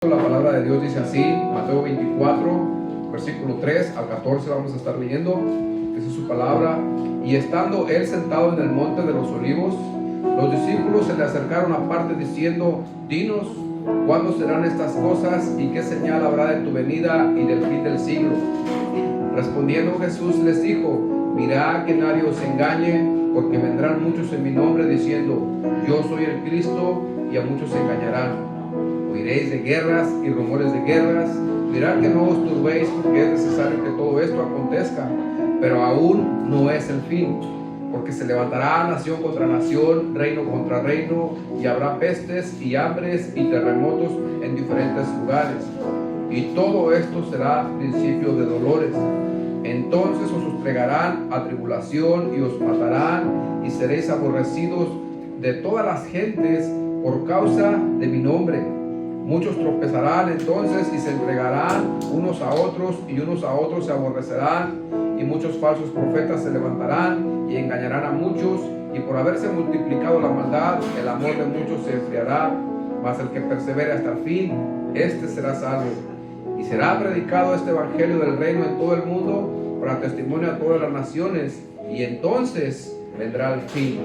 La palabra de Dios dice así, Mateo 24, versículo 3 al 14, vamos a estar leyendo. Esa es su palabra. Y estando él sentado en el monte de los olivos, los discípulos se le acercaron aparte diciendo: Dinos, ¿cuándo serán estas cosas y qué señal habrá de tu venida y del fin del siglo? Respondiendo Jesús les dijo: mirad que nadie os engañe, porque vendrán muchos en mi nombre diciendo: yo soy el Cristo, y a muchos se engañarán. Oiréis de guerras y rumores de guerras. Mirad que no os turbéis, porque es necesario que todo esto acontezca, pero aún no es el fin, porque se levantará nación contra nación, reino contra reino, y habrá pestes y hambres y terremotos en diferentes lugares. Y todo esto será principio de dolores. Entonces os entregarán a tribulación y os matarán, y seréis aborrecidos de todas las gentes por causa de mi nombre. Muchos tropezarán entonces y se entregarán unos a otros, y unos a otros se aborrecerán, y muchos falsos profetas se levantarán y engañarán a muchos, y por haberse multiplicado la maldad, el amor de muchos se enfriará, mas el que persevere hasta el fin, este será salvo. Y será predicado este evangelio del reino en todo el mundo para testimonio a todas las naciones, y entonces vendrá el fin.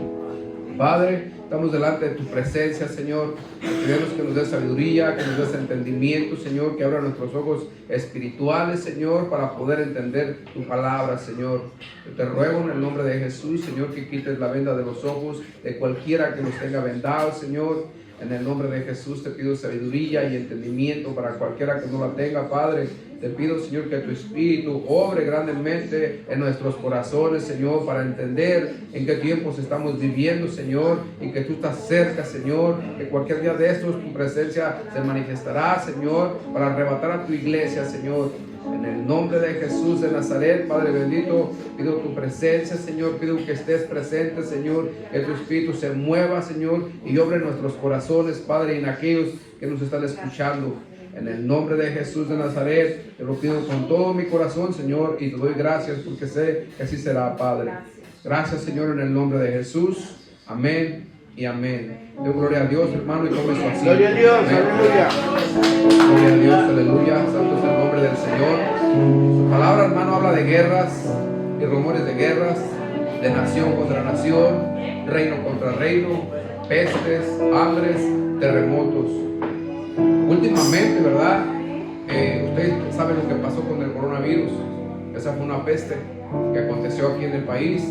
Padre, estamos delante de tu presencia, Señor. Te pedimos que nos des sabiduría, que nos des entendimiento, Señor, que abra nuestros ojos espirituales, Señor, para poder entender tu palabra, Señor. Yo te ruego en el nombre de Jesús, Señor, que quites la venda de los ojos de cualquiera que los tenga vendados, Señor. En el nombre de Jesús te pido sabiduría y entendimiento para cualquiera que no la tenga, Padre. Te pido, Señor, que tu Espíritu obre grandemente en nuestros corazones, Señor, para entender en qué tiempos estamos viviendo, Señor, y que tú estás cerca, Señor, que cualquier día de estos tu presencia se manifestará, Señor, para arrebatar a tu iglesia, Señor. En el nombre de Jesús de Nazaret, Padre bendito, pido tu presencia, Señor, pido que estés presente, Señor, que tu Espíritu se mueva, Señor, y obre en nuestros corazones, Padre, y en aquellos que nos están escuchando. En el nombre de Jesús de Nazaret, te lo pido con todo mi corazón, Señor, y te doy gracias porque sé que así será, Padre. Gracias, Señor, en el nombre de Jesús. Amén y amén. De gloria a Dios, hermano, y tome su asiento. Gloria a Dios, aleluya. Gloria a Dios, aleluya. Santo es el nombre del Señor. Su palabra, hermano, habla de guerras y rumores de guerras, de nación contra nación, reino contra reino, pestes, hambres, terremotos. Últimamente, ¿verdad? Ustedes saben lo que pasó con el coronavirus. Esa fue una peste que aconteció aquí en el país.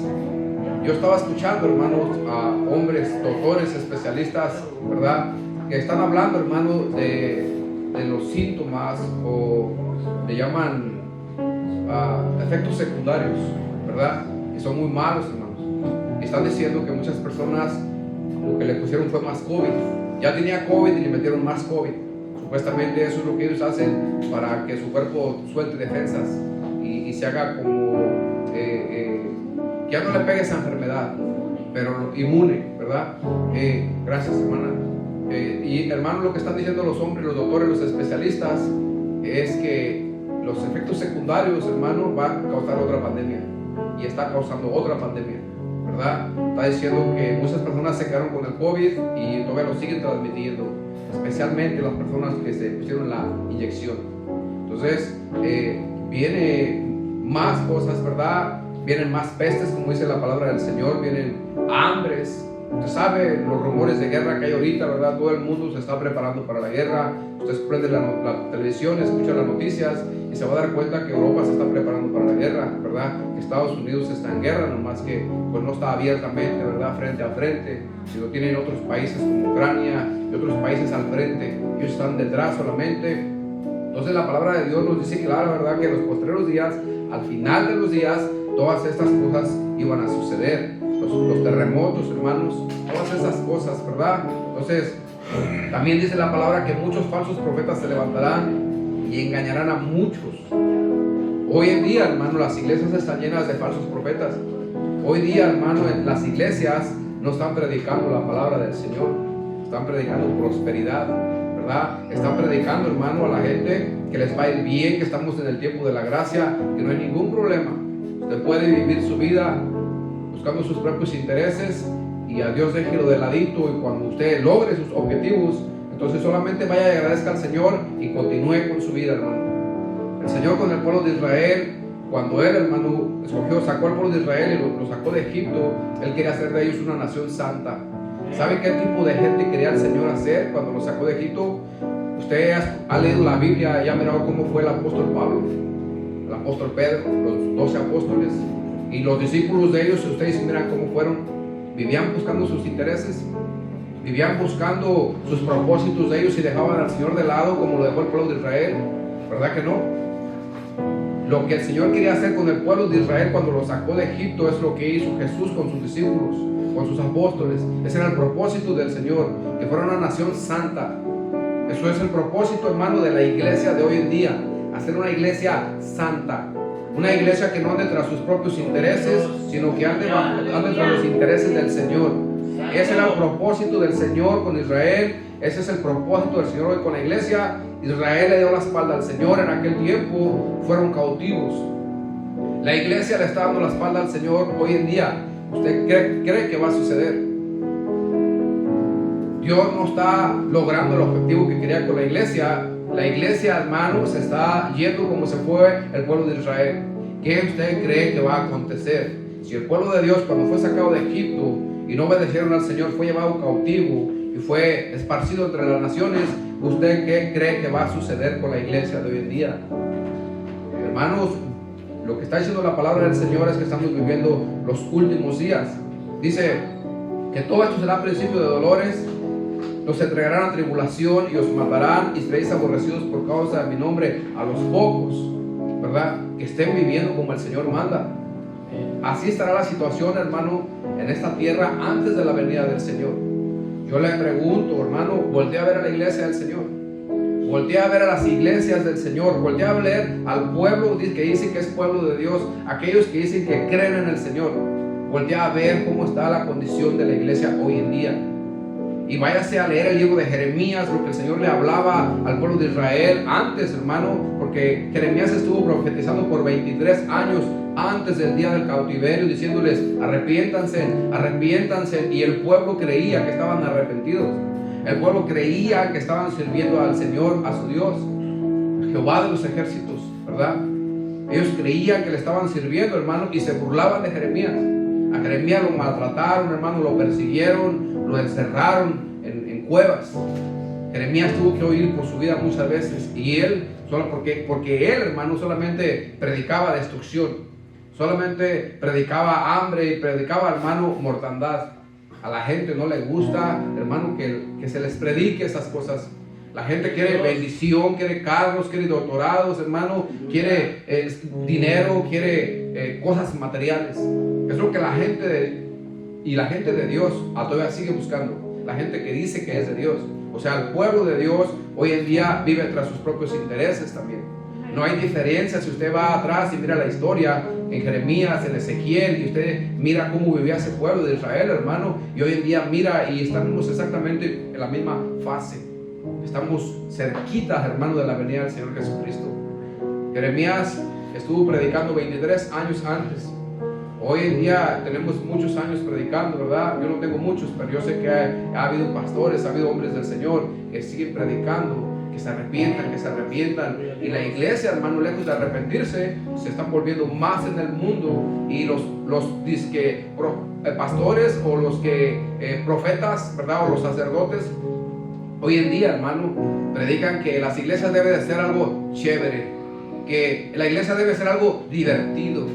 Yo estaba escuchando, hermanos, a hombres, doctores, especialistas, ¿verdad? Que están hablando, hermano, de los síntomas, o le llaman efectos secundarios, ¿verdad? Y son muy malos, hermanos. Y están diciendo que muchas personas lo que le pusieron fue más COVID. Ya tenía COVID y le metieron más COVID. Supuestamente eso es lo que ellos hacen para que su cuerpo suelte defensas y se haga como que ya no le pegue esa enfermedad, pero inmune, ¿verdad? Gracias, hermana. Y hermano, lo que están diciendo los hombres, los doctores, los especialistas, es que los efectos secundarios, hermano, van a causar otra pandemia, y está causando otra pandemia, ¿verdad? Está diciendo que muchas personas se quedaron con el COVID y todavía lo siguen transmitiendo, especialmente las personas que se pusieron la inyección. Entonces, viene más cosas, ¿verdad? Vienen más pestes, como dice la palabra del Señor, vienen hambres. Usted sabe los rumores de guerra que hay ahorita, ¿verdad? Todo el mundo se está preparando para la guerra. Usted prende la televisión, escucha las noticias y se va a dar cuenta que Europa se está preparando para la guerra, ¿verdad? Que Estados Unidos está en guerra, nomás que pues no está abiertamente, ¿verdad? Frente a frente, sino tienen otros países como Ucrania y otros países al frente. Ellos están detrás solamente. Entonces la palabra de Dios nos dice claro, ¿verdad? Que en los postreros días, al final de los días, todas estas cosas iban a suceder. Los terremotos, hermanos, todas esas cosas, ¿verdad? Entonces, también dice la palabra que muchos falsos profetas se levantarán y engañarán a muchos. Hoy en día, hermano, las iglesias están llenas de falsos profetas. Hoy día, hermano, en las iglesias no están predicando la palabra del Señor, están predicando prosperidad, ¿verdad? Están predicando, hermano, a la gente que les va a ir bien, que estamos en el tiempo de la gracia, que no hay ningún problema. Usted puede vivir su vida buscando sus propios intereses y a Dios déjelo de ladito, y cuando usted logre sus objetivos, Entonces solamente vaya y agradezca al Señor y continúe con su vida, hermano. El Señor con el pueblo de Israel, cuando Él, hermano, sacó al pueblo de Israel y lo sacó de Egipto, Él quería hacer de ellos una nación santa. ¿Sabe qué tipo de gente quería el Señor hacer cuando lo sacó de Egipto? Usted ha leído la Biblia y ha mirado cómo fue el apóstol Pablo, el apóstol Pedro, los 12 apóstoles y los discípulos de ellos. Ustedes miran cómo fueron. Vivían buscando sus intereses, vivían buscando sus propósitos de ellos y dejaban al Señor de lado, como lo dejó el pueblo de Israel. ¿Verdad que no? Lo que el Señor quería hacer con el pueblo de Israel cuando lo sacó de Egipto es lo que hizo Jesús con sus discípulos, con sus apóstoles. Ese era el propósito del Señor, que fuera una nación santa. Eso es el propósito, hermano, de la iglesia de hoy en día. Hacer una iglesia santa. Una iglesia que no ande tras sus propios intereses, sino que ande tras los intereses del Señor. Ese era el propósito del Señor con Israel. Ese es el propósito del Señor hoy con la iglesia. Israel le dio la espalda al Señor en aquel tiempo. Fueron cautivos. La iglesia le está dando la espalda al Señor hoy en día. ¿Usted cree que va a suceder? Dios no está logrando el objetivo que quería con la iglesia. La iglesia, hermano, se está yendo como se fue el pueblo de Israel. ¿Qué usted cree que va a acontecer? Si el pueblo de Dios, cuando fue sacado de Egipto y no obedecieron al Señor, fue llevado cautivo y fue esparcido entre las naciones, ¿usted qué cree que va a suceder con la iglesia de hoy en día? Hermanos, lo que está diciendo la palabra del Señor es que estamos viviendo los últimos días. Dice que todo esto será principio de dolores. Los entregarán a tribulación y os matarán y seréis aborrecidos por causa de mi nombre a los pocos, ¿verdad? Que estén viviendo como el Señor manda. Así estará la situación, hermano, en esta tierra antes de la venida del Señor. Yo le pregunto, hermano, voltea a ver a la iglesia del Señor. Voltea a ver a las iglesias del Señor. Voltea a ver al pueblo que dice que es pueblo de Dios. Aquellos que dicen que creen en el Señor. Voltea a ver cómo está la condición de la iglesia hoy en día. Y váyase a leer el libro de Jeremías, lo que el Señor le hablaba al pueblo de Israel antes, hermano, porque Jeremías estuvo profetizando por 23 años antes del día del cautiverio, diciéndoles: arrepiéntanse, arrepiéntanse. Y el pueblo creía que estaban arrepentidos. El pueblo creía que estaban sirviendo al Señor, a su Dios, Jehová de los ejércitos, ¿verdad? Ellos creían que le estaban sirviendo, hermano, y se burlaban de Jeremías. A Jeremías lo maltrataron, hermano, lo persiguieron, lo encerraron en cuevas. Jeremías tuvo que huir por su vida muchas veces, y él, solo porque él, hermano, solamente predicaba destrucción, solamente predicaba hambre y predicaba, hermano, mortandad. A la gente no le gusta, hermano, que se les predique esas cosas. La gente quiere bendición, quiere carros, quiere doctorados, hermano, quiere dinero, quiere cosas materiales. Es lo que la gente de Dios todavía sigue buscando. La gente que dice que es de Dios. O sea, el pueblo de Dios hoy en día vive tras sus propios intereses también. No hay diferencia si usted va atrás y mira la historia en Jeremías, en Ezequiel, y usted mira cómo vivía ese pueblo de Israel, hermano, y hoy en día mira y estamos exactamente en la misma fase. Estamos cerquitas, hermano, de la venida del Señor Jesucristo. Jeremías estuvo predicando 23 años antes. Hoy en día tenemos muchos años predicando, ¿verdad? Yo no tengo muchos, pero yo sé que ha habido pastores, ha habido hombres del Señor que siguen predicando, que se arrepientan. Y la iglesia, hermano, lejos de arrepentirse, se están volviendo más en el mundo. Y los pastores o los profetas, ¿verdad? O los sacerdotes, hoy en día, hermano, predican que las iglesias deben de ser algo chévere, que la iglesia debe ser algo divertido,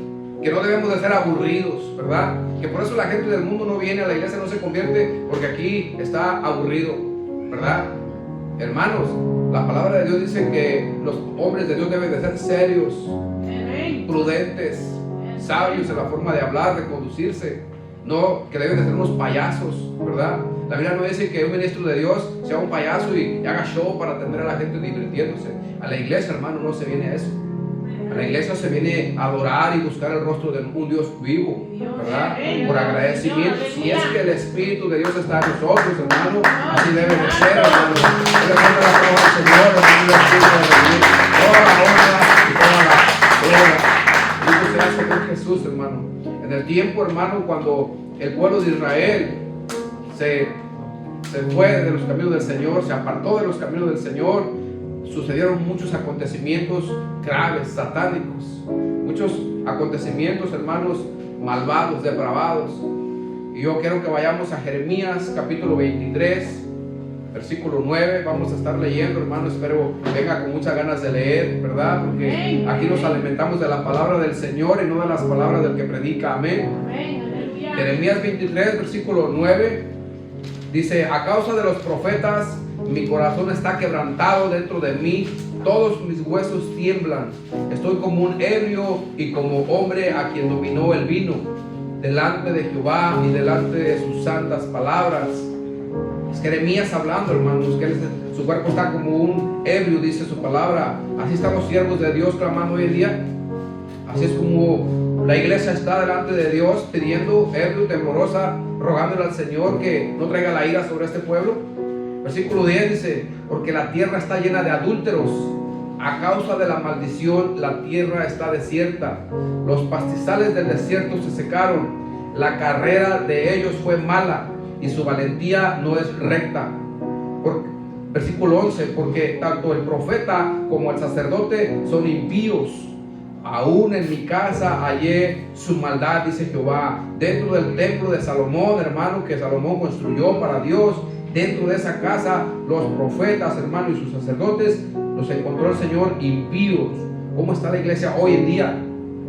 que no debemos de ser aburridos, ¿verdad? Que por eso la gente del mundo no viene a la iglesia, no se convierte, porque aquí está aburrido, ¿verdad? Hermanos, la palabra de Dios dice que los hombres de Dios deben de ser serios, prudentes, sabios en la forma de hablar, de conducirse, no que deben de ser unos payasos, ¿verdad? La Biblia no dice que un ministro de Dios sea un payaso y haga show para atender a la gente divirtiéndose. A la iglesia, hermano, no se viene a eso. A la iglesia se viene a adorar y buscar el rostro de un Dios vivo, ¿verdad? Por agradecimiento. Si es que el Espíritu de Dios está en nosotros, hermano, así debe de ser, hermano. Yo le mando la palabra al Señor, hermano, el Espíritu de Dios. Toda la honra y toda la gloria. Dios se hace con Jesús, hermano. En el tiempo, hermano, cuando el pueblo de Israel se fue de los caminos del Señor, se apartó de los caminos del Señor, sucedieron muchos acontecimientos graves, satánicos, muchos acontecimientos, hermanos, malvados, depravados. Y yo quiero que vayamos a Jeremías capítulo 23, versículo 9. Vamos a estar leyendo, hermano. Espero venga con muchas ganas de leer, ¿verdad? Porque aquí nos alimentamos de la palabra del Señor y no de las palabras del que predica. Amén. Jeremías 23, versículo 9 dice: a causa de los profetas mi corazón está quebrantado dentro de mí, todos mis huesos tiemblan. Estoy como un ebrio y como hombre a quien dominó el vino, delante de Jehová y delante de sus santas palabras. Es Jeremías hablando, hermanos, que su cuerpo está como un ebrio, dice su palabra. Así estamos siervos de Dios clamando hoy en día. Así es como la iglesia está delante de Dios pidiendo, ebrio, temblorosa, rogándole al Señor que no traiga la ira sobre este pueblo. Versículo 10 dice: porque la tierra está llena de adúlteros, a causa de la maldición la tierra está desierta, los pastizales del desierto se secaron, la carrera de ellos fue mala y su valentía no es recta. Versículo 11: porque tanto el profeta como el sacerdote son impíos, aún en mi casa hallé su maldad, dice Jehová. Dentro del templo de Salomón, hermano, que Salomón construyó para Dios, dentro de esa casa, los profetas, hermano, y sus sacerdotes, los encontró el Señor impíos. ¿Cómo está la iglesia hoy en día?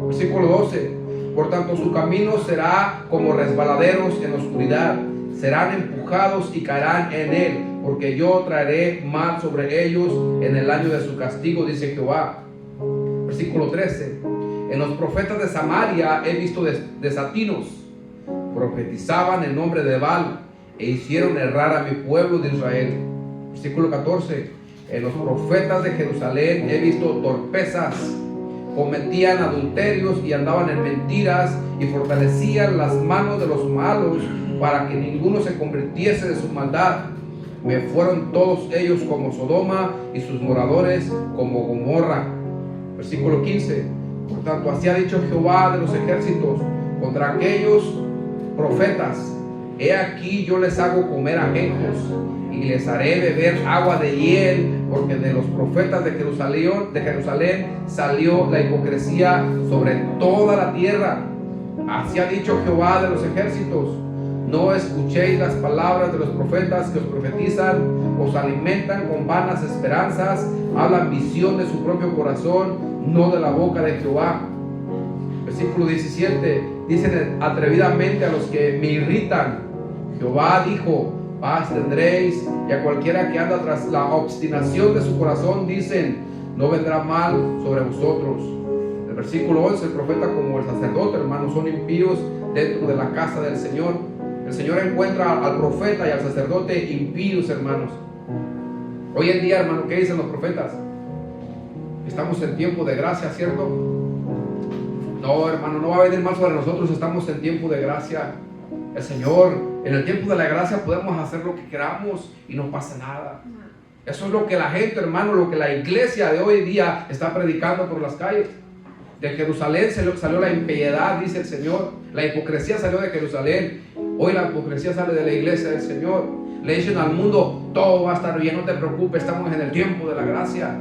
Versículo 12: por tanto su camino será como resbaladeros en la oscuridad, serán empujados y caerán en él, porque yo traeré mal sobre ellos en el año de su castigo, dice Jehová. Versículo 13: en los profetas de Samaria he visto desatinos, profetizaban en nombre de Baal e hicieron errar a mi pueblo de Israel. Versículo 14: en los profetas de Jerusalén he visto torpezas, cometían adulterios y andaban en mentiras y fortalecían las manos de los malos para que ninguno se convirtiese de su maldad. Me fueron todos ellos como Sodoma y sus moradores como Gomorra. Versículo 15: por tanto así ha dicho Jehová de los ejércitos contra aquellos profetas: he aquí yo les hago comer ajenjos y les haré beber agua de hiel, porque de los profetas de Jerusalén salió la hipocresía sobre toda la tierra. Así ha dicho Jehová de los ejércitos: no escuchéis las palabras de los profetas que os profetizan, os alimentan con vanas esperanzas, hablan visión de su propio corazón, no de la boca de Jehová. Versículo 17: dicen atrevidamente a los que me irritan: Jehová dijo, paz tendréis, y a cualquiera que anda tras la obstinación de su corazón dicen, no vendrá mal sobre vosotros. El versículo 11: el profeta como el sacerdote, hermanos, son impíos dentro de la casa del Señor. El Señor encuentra al profeta y al sacerdote impíos, hermanos. Hoy en día, hermano, ¿qué dicen los profetas? Estamos en tiempo de gracia, ¿cierto? No, hermano, no va a venir mal sobre nosotros, estamos en tiempo de gracia. El Señor, en el tiempo de la gracia podemos hacer lo que queramos y no pasa nada. Eso es lo que la gente, hermano, lo que la iglesia de hoy día está predicando por las calles. De Jerusalén salió la impiedad, dice el Señor. La hipocresía salió de Jerusalén. Hoy la hipocresía sale de la iglesia del Señor. Le dicen al mundo, todo va a estar bien, no te preocupes, estamos en el tiempo de la gracia.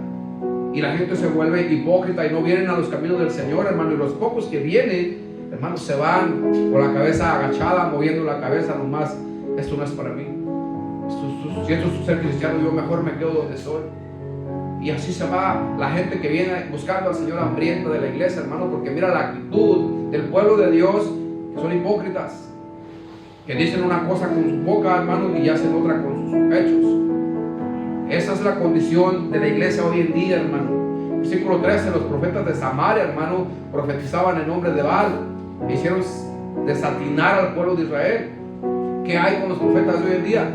Y la gente se vuelve hipócrita y no vienen a los caminos del Señor, hermano. Y los pocos que vienen, hermanos, se van con la cabeza agachada, moviendo la cabeza nomás. Esto no es para mí. Si esto es ser cristiano, yo mejor me quedo donde soy. Y así se va la gente que viene buscando al Señor hambrienta de la iglesia, hermano, porque mira la actitud del pueblo de Dios, que son hipócritas, que dicen una cosa con su boca, hermano, y hacen otra con sus pechos. Esa es la condición de la iglesia hoy en día, hermano. Versículo 13: los profetas de Samaria, hermano, profetizaban en nombre de Baal, hicieron desatinar al pueblo de Israel. ¿Qué hay con los profetas de hoy en día?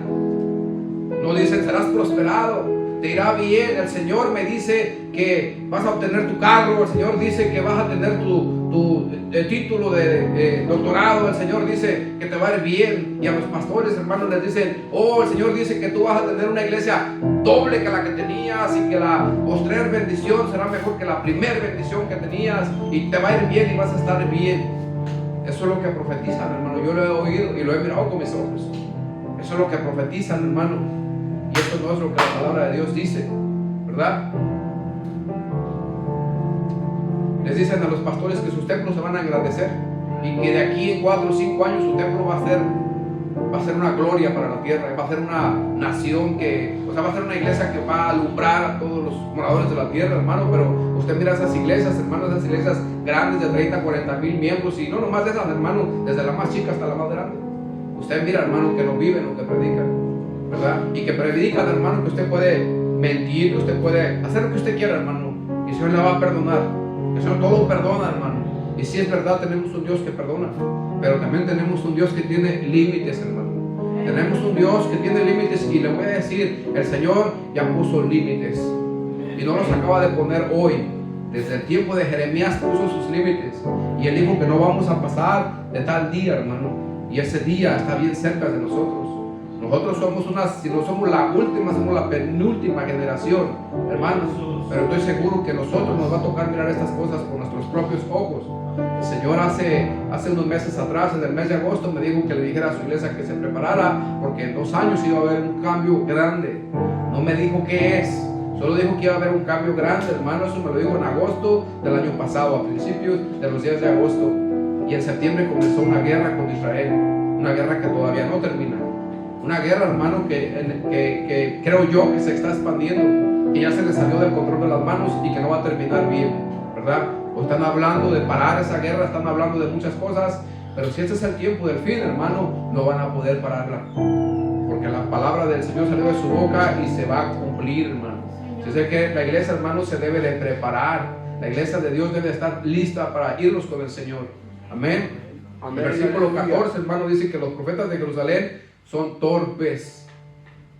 No dicen, serás prosperado, te irá bien, el Señor me dice que vas a obtener tu cargo, el Señor dice que vas a tener tu título de doctorado, el Señor dice que te va a ir bien. Y a los pastores, hermanos, les dicen, oh, el Señor dice que tú vas a tener una iglesia doble que la que tenías, y que la postrer bendición será mejor que la primer bendición que tenías, y te va a ir bien y vas a estar bien. Eso es lo que profetizan, hermano. Yo lo he oído y lo he mirado con mis ojos. Eso es lo que profetizan, hermano. Y esto no es lo que la palabra de Dios dice, ¿verdad? Les dicen a los pastores que sus templos se van a engrandecer y que de aquí en 4 o 5 años su templo va a ser una gloria para la tierra, va a ser una nación va a ser una iglesia que va a alumbrar a todos los moradores de la tierra, hermano. Pero usted mira esas iglesias, hermano, esas iglesias grandes de 30, 40 mil miembros, y no nomás de esas, hermano, desde la más chica hasta la más grande. Usted mira, hermano, que no viven lo que predican, ¿verdad? Y que predican, hermano, que usted puede mentir, que usted puede hacer lo que usted quiera, hermano, y el Señor le va a perdonar. El Señor todo perdona, hermano. Y si es verdad, tenemos un Dios que perdona, pero también tenemos un Dios que tiene límites, hermano. Tenemos un Dios que tiene límites, y le voy a decir, el Señor ya puso límites y no los acaba de poner hoy. Desde el tiempo de Jeremías puso sus límites, y Él dijo que no vamos a pasar de tal día, hermano, y ese día está bien cerca de nosotros. Nosotros somos si no somos la última, somos la penúltima generación, hermanos, pero estoy seguro que a nosotros nos va a tocar mirar estas cosas con nuestros propios ojos. El Señor hace unos meses atrás, en el mes de agosto, me dijo que le dijera a su iglesia que se preparara, porque en 2 años iba a haber un cambio grande. No me dijo qué es, solo dijo que iba a haber un cambio grande, hermano. Eso me lo dijo en agosto del año pasado, a principios de los días de agosto. Y en septiembre comenzó una guerra con Israel, una guerra que todavía no termina. Una guerra, hermano, que creo yo que se está expandiendo, que ya se le salió del control de las manos y que no va a terminar bien, ¿verdad? O están hablando de parar esa guerra, están hablando de muchas cosas, pero si este es el tiempo del fin, hermano, no van a poder pararla, porque la palabra del Señor salió de su boca y se va a cumplir, hermano. Yo sé que la iglesia, hermano, se debe de preparar. La iglesia de Dios debe estar lista para irnos con el Señor. Amén. Amén. El versículo 14, hermano, dice que los profetas de Jerusalén son torpes.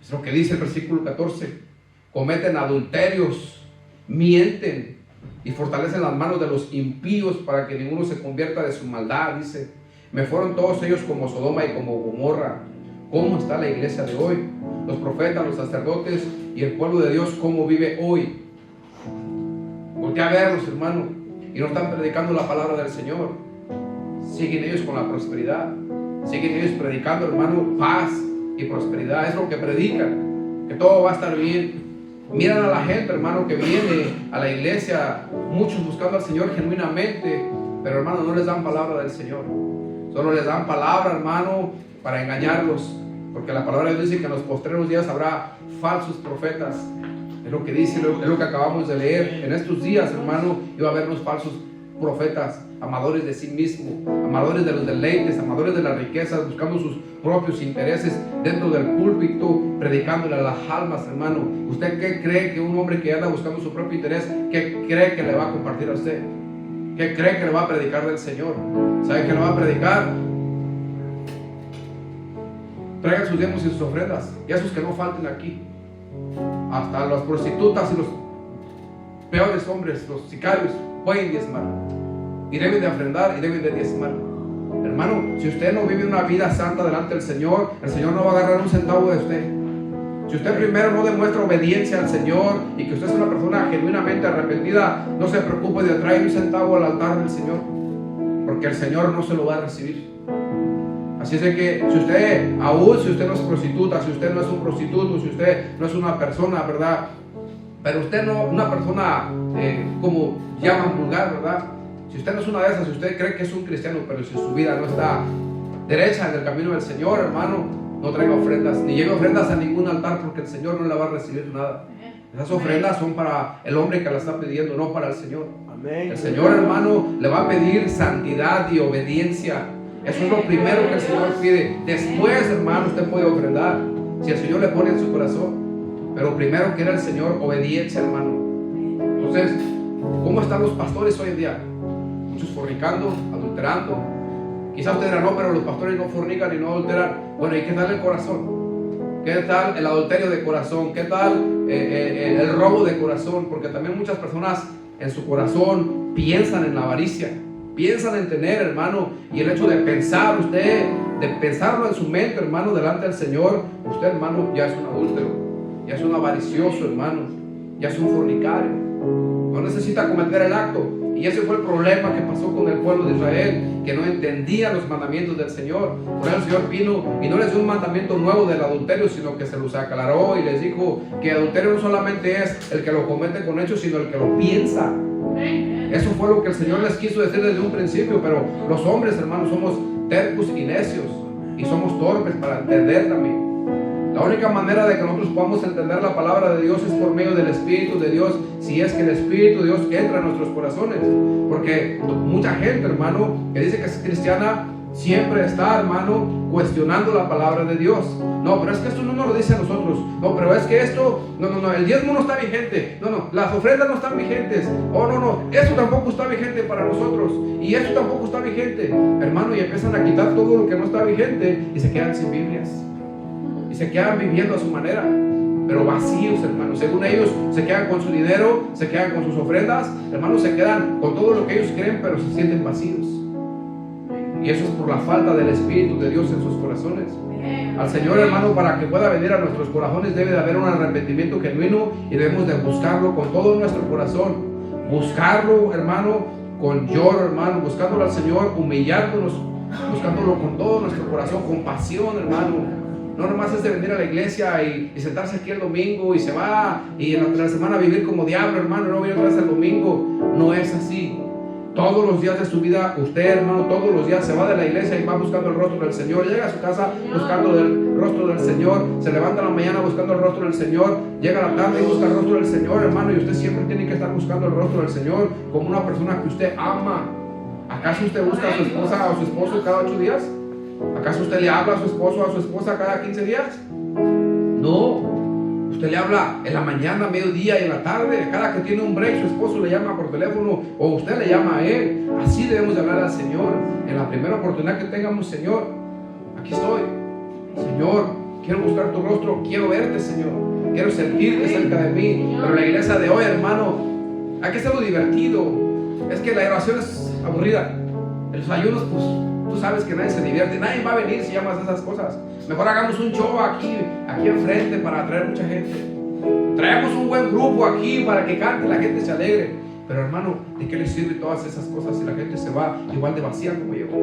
Es lo que dice el versículo 14. Cometen adulterios, mienten y fortalecen las manos de los impíos para que ninguno se convierta de su maldad. Dice, me fueron todos ellos como Sodoma y como Gomorra. ¿Cómo está la iglesia de hoy? Los profetas, los sacerdotes y el pueblo de Dios, ¿cómo vive hoy? Voltea a verlos, hermano, y no están predicando la palabra del Señor. Siguen ellos con la prosperidad, siguen ellos predicando, hermano, paz y prosperidad. Es lo que predican, que todo va a estar bien. Miran a la gente, hermano, que viene a la iglesia, muchos buscando al Señor genuinamente, pero, hermano, no les dan palabra del Señor. Solo les dan palabra, hermano, para engañarlos, porque la palabra de Dios dice que en los postreros días habrá falsos profetas. Es lo que dice, es lo que acabamos de leer. En estos días, hermano, iba a haber unos falsos profetas, amadores de sí mismos, amadores de los deleites, amadores de las riquezas, buscando sus propios intereses dentro del púlpito, predicándole a las almas, hermano. ¿Usted qué cree que un hombre que anda buscando su propio interés, qué cree que le va a compartir a usted? ¿Qué cree que le va a predicar del Señor? ¿Sabe qué le va a predicar? Traigan sus diezmos y sus ofrendas, y esos que no falten aquí. Hasta las prostitutas y los peores hombres, los sicarios, pueden diezmar, y deben de ofrendar y deben de diezmar. Hermano, si usted no vive una vida santa delante del Señor, el Señor no va a agarrar un centavo de usted. Si usted primero no demuestra obediencia al Señor y que usted es una persona genuinamente arrepentida, no se preocupe de traer un centavo al altar del Señor, porque el Señor no se lo va a recibir. Así es de que si usted, aún si usted no es prostituta, si usted no es un prostituto, si usted no es una persona, ¿verdad? Pero usted no, una persona como llaman vulgar, ¿verdad? Si usted no es una de esas, si usted cree que es un cristiano, pero si su vida no está derecha en el camino del Señor, hermano, no traiga ofrendas, ni lleve ofrendas a ningún altar, porque el Señor no le va a recibir nada. Esas ofrendas son para el hombre que la está pidiendo, no para el Señor. El Señor, hermano, le va a pedir santidad y obediencia. Eso es lo primero que el Señor pide. Después, hermano, usted puede ofrendar, si el Señor le pone en su corazón. Pero primero quiere el Señor obediencia, hermano. Entonces, ¿cómo están los pastores hoy en día? Muchos fornicando, adulterando. Quizás usted dirá, no, pero los pastores no fornican y no adulteran. Bueno, ¿y qué tal el corazón? ¿Qué tal el adulterio de corazón? ¿Qué tal el robo de corazón? Porque también muchas personas en su corazón piensan en la avaricia, piensan en tener, hermano, y el hecho de pensar usted, de pensarlo en su mente, hermano, delante del Señor, usted, hermano, ya es un adúltero, ya es un avaricioso, hermano, ya es un fornicario. No necesita cometer el acto, Y ese fue el problema que pasó con el pueblo de Israel, que no entendía los mandamientos del Señor. Por eso el Señor vino y no les dio un mandamiento nuevo del adulterio, sino que se los aclaró y les dijo que adulterio no solamente es el que lo comete con hechos, sino el que lo piensa. Eso fue lo que el Señor les quiso decir desde un principio, pero los hombres, hermanos, somos tercos y necios y somos torpes para entender también. La única manera de que nosotros podamos entender la palabra de Dios es por medio del Espíritu de Dios, si es que el Espíritu de Dios entra en nuestros corazones. Porque mucha gente, hermano, que dice que es cristiana, siempre está, hermano, cuestionando la palabra de Dios. No, pero es que esto no nos lo dice a nosotros. No, pero es que esto, no, el diezmo no está vigente. No, las ofrendas no están vigentes. Oh, no, esto tampoco está vigente para nosotros. Y esto tampoco está vigente. Hermano, y empiezan a quitar todo lo que no está vigente y se quedan sin Biblias. Y se quedan viviendo a su manera, pero vacíos, hermanos. Según ellos, se quedan con su dinero, se quedan con sus ofrendas, hermanos, se quedan con todo lo que ellos creen, pero se sienten vacíos. Y eso es por la falta del Espíritu de Dios en sus corazones. Al Señor, hermano, para que pueda venir a nuestros corazones, debe de haber un arrepentimiento genuino y debemos de buscarlo con todo nuestro corazón. Buscarlo, hermano, con lloro, hermano, buscándolo al Señor, humillándonos, buscándolo con todo nuestro corazón, con pasión, hermano. No nomás es de venir a la iglesia y sentarse aquí el domingo y se va y en la semana vivir como diablo, hermano, no viene otra vez el domingo. No es así. Todos los días de su vida, usted, hermano, todos los días se va de la iglesia y va buscando el rostro del Señor. Llega a su casa buscando el rostro del Señor. Se levanta en la mañana buscando el rostro del Señor. Llega a la tarde y busca el rostro del Señor, hermano. Y usted siempre tiene que estar buscando el rostro del Señor como una persona que usted ama. ¿Acaso usted busca a su esposa o a su esposo cada 8 días? ¿Acaso usted le habla a su esposo o a su esposa cada 15 días? No. Usted le habla en la mañana, mediodía y en la tarde. Cada que tiene un break, su esposo le llama por teléfono o usted le llama a él. Así debemos de hablar al Señor. En la primera oportunidad que tengamos, Señor, aquí estoy. Señor, quiero buscar tu rostro, quiero verte, Señor. Quiero sentirte cerca de mí. Pero la iglesia de hoy, hermano, hay que hacerlo divertido. Es que la oración es aburrida. En los ayunos, pues, tú sabes que nadie se divierte, nadie va a venir si llamas esas cosas. Mejor hagamos un show aquí enfrente para atraer mucha gente. Traemos un buen grupo aquí para que cante, la gente se alegre. Pero hermano, ¿de qué le sirve todas esas cosas si la gente se va igual de vacía como llegó?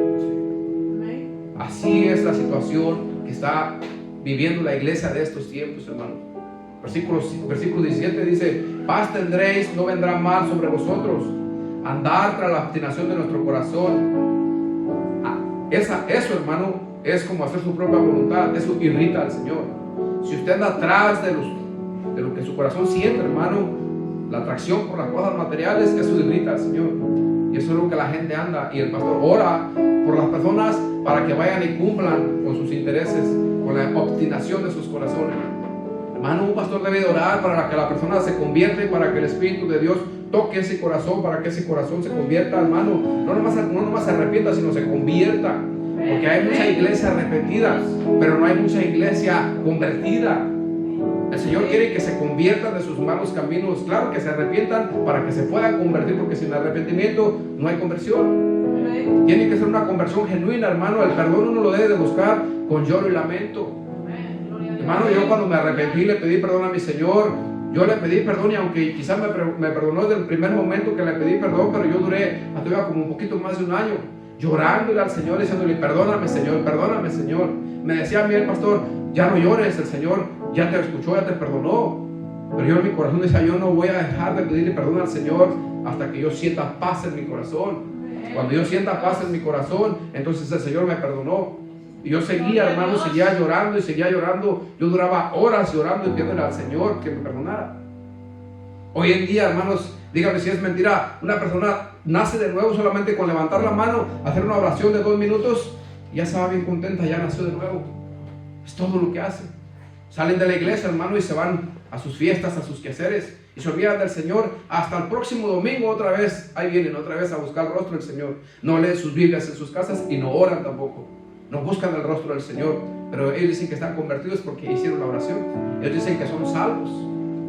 Así es la situación que está viviendo la iglesia de estos tiempos, hermano. Versículo 17 dice: paz tendréis, no vendrá mal sobre vosotros. Andar tras la obstinación de nuestro corazón. Eso, hermano, es como hacer su propia voluntad. Eso irrita al Señor. Si usted anda atrás de lo que su corazón siente, hermano, la atracción por las cosas materiales, eso irrita al Señor. Y eso es lo que la gente anda. Y el pastor ora por las personas para que vayan y cumplan con sus intereses, con la obstinación de sus corazones. Hermano, un pastor debe de orar para que la persona se convierta y para que el Espíritu de Dios toque ese corazón, para que ese corazón se convierta, hermano. No nomás se arrepienta, sino se convierta. Porque hay mucha iglesia arrepentida, pero no hay mucha iglesia convertida. El Señor quiere que se conviertan de sus malos caminos. Claro, que se arrepientan para que se puedan convertir, porque sin arrepentimiento no hay conversión. Tiene que ser una conversión genuina, hermano. El perdón uno lo debe de buscar con lloro y lamento. Hermano, yo cuando me arrepentí le pedí perdón a mi Señor. Yo le pedí perdón, y aunque quizás me perdonó desde el primer momento que le pedí perdón, pero yo duré hasta como un poquito más de un año llorándole al Señor, diciéndole: perdóname, Señor, perdóname, Señor. Me decía a mí el pastor: ya no llores, el Señor ya te escuchó, ya te perdonó. Pero yo en mi corazón decía: yo no voy a dejar de pedirle perdón al Señor hasta que yo sienta paz en mi corazón. Cuando yo sienta paz en mi corazón, entonces el Señor me perdonó. Y yo seguía, hermano, seguía llorando y seguía llorando. Yo duraba horas llorando y pidiéndole al Señor que me perdonara. Hoy en día, hermanos, dígame si es mentira, una persona nace de nuevo solamente con levantar la mano, hacer una oración de 2 minutos, y ya se va bien contenta, ya nació de nuevo. Es todo lo que hace. Salen de la iglesia, hermano, y se van a sus fiestas, a sus quehaceres, y se olvidan del Señor. Hasta el próximo domingo otra vez, ahí vienen otra vez a buscar el rostro del Señor. No leen sus Biblias en sus casas y no oran tampoco. No buscan el rostro del Señor, pero ellos dicen que están convertidos porque hicieron la oración. Ellos dicen que son salvos,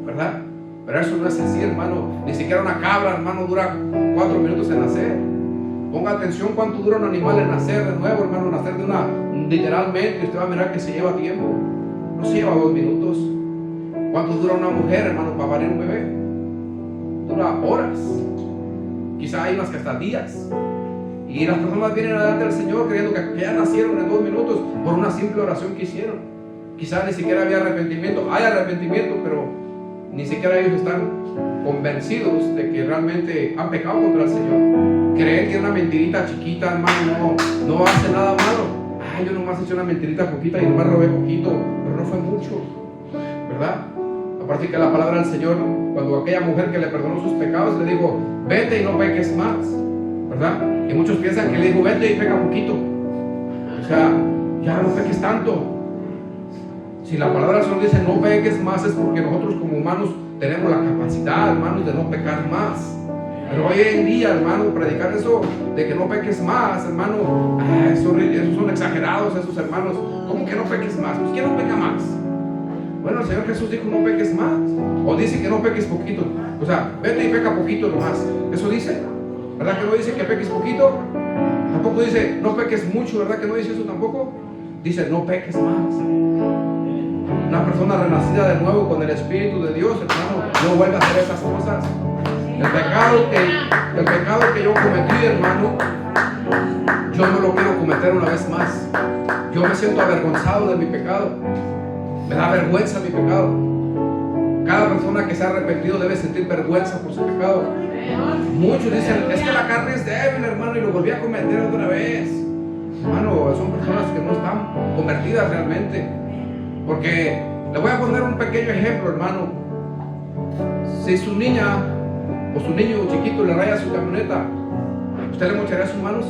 ¿verdad? Pero eso no es así, hermano. Ni siquiera una cabra, hermano, dura 4 minutos en nacer. Ponga atención cuánto dura un animal en nacer de nuevo, hermano. Nacer literalmente, usted va a mirar que se lleva tiempo. No se lleva 2 minutos. ¿Cuánto dura una mujer, hermano, para parir un bebé? Dura horas. quizá hay unas que hasta días. Y las personas vienen delante del Señor creyendo que ya nacieron en 2 minutos por una simple oración que hicieron. Quizá ni siquiera había arrepentimiento. Hay arrepentimiento, pero ni siquiera ellos están convencidos de que realmente han pecado contra el Señor. Creen que una mentirita chiquita, hermano, no hace nada malo. Yo nomás hice una mentirita poquita y nomás robé poquito, pero no fue mucho, ¿verdad? Aparte que la palabra del Señor, cuando aquella mujer que le perdonó sus pecados, le dijo, vete y no peques más, ¿verdad? Y muchos piensan que le dijo, vete y peca poquito. O sea, ya no peques tanto. Si la palabra del Señor dice no peques más, es porque nosotros como humanos tenemos la capacidad, hermanos, de no pecar más. Pero hoy en día, hermano, predicar eso de que no peques más, hermano, esos son exagerados esos hermanos. ¿Cómo que no peques más? Pues ¿quién no peca más? Bueno, el Señor Jesús dijo no peques más. O dice que no peques poquito. O sea, vete y peca poquito nomás. Eso dice. ¿Verdad que no dice que peques poquito? Tampoco dice no peques mucho. ¿Verdad que no dice eso tampoco? Dice no peques más. Una persona renacida de nuevo con el Espíritu de Dios, hermano, no vuelve a hacer esas cosas. El pecado que yo cometí, hermano, yo no lo quiero cometer una vez más. Yo me siento avergonzado de mi pecado. Me da vergüenza mi pecado. Cada persona que se ha arrepentido debe sentir vergüenza por su pecado. Muchos dicen, es que la carne es débil, hermano, y lo volví a cometer otra vez. Hermano, son personas que no están convertidas realmente. Porque le voy a poner un pequeño ejemplo, hermano. Si su niña o su niño chiquito le raya su camioneta, ¿usted le mocharía sus manos?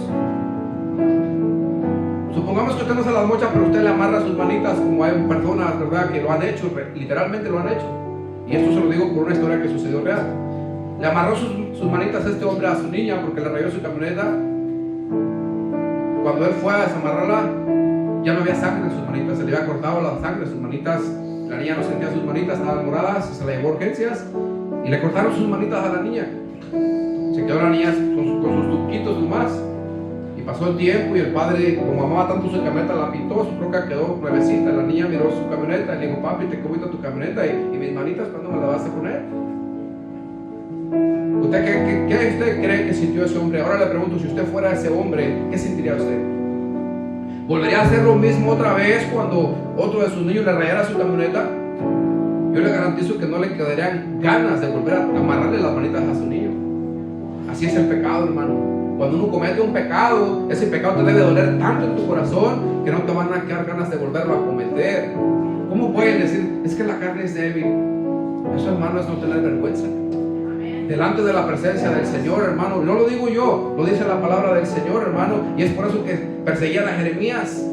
Supongamos que usted no se las mocha, pero usted le amarra sus manitas, como hay personas, ¿verdad?, que lo han hecho, literalmente lo han hecho. Y esto se lo digo por una historia que sucedió real. Le amarró sus manitas este hombre a su niña porque le rayó su camioneta. Cuando él fue a desamarrarla, ya no había sangre en sus manitas, se le había cortado la sangre en sus manitas. La niña no sentía sus manitas, estaban moradas, se la llevó a urgencias y le cortaron sus manitas a la niña. Se quedó la niña con sus tuquitos nomás. Y pasó el tiempo y el padre, como amaba tanto su camioneta, la pintó, su troca quedó nuevecita. La niña miró su camioneta y le dijo, papi, te cubito tu camioneta y mis manitas, ¿cuándo me la vas a poner? ¿Usted cree que sintió ese hombre? Ahora le pregunto, si usted fuera ese hombre, ¿qué sentiría usted? ¿Volvería a hacer lo mismo otra vez cuando otro de sus niños le rayara su camioneta? Yo le garantizo que no le quedarían ganas de volver a amarrarle las manitas a su niño. Así es el pecado, hermano. Cuando uno comete un pecado, ese pecado te debe doler tanto en tu corazón que no te van a quedar ganas de volverlo a cometer. ¿Cómo pueden decir, es que la carne es débil? Eso, hermano, es no tener vergüenza delante de la presencia del Señor, hermano. No lo digo yo, lo dice la palabra del Señor, hermano. Y es por eso que perseguían a Jeremías,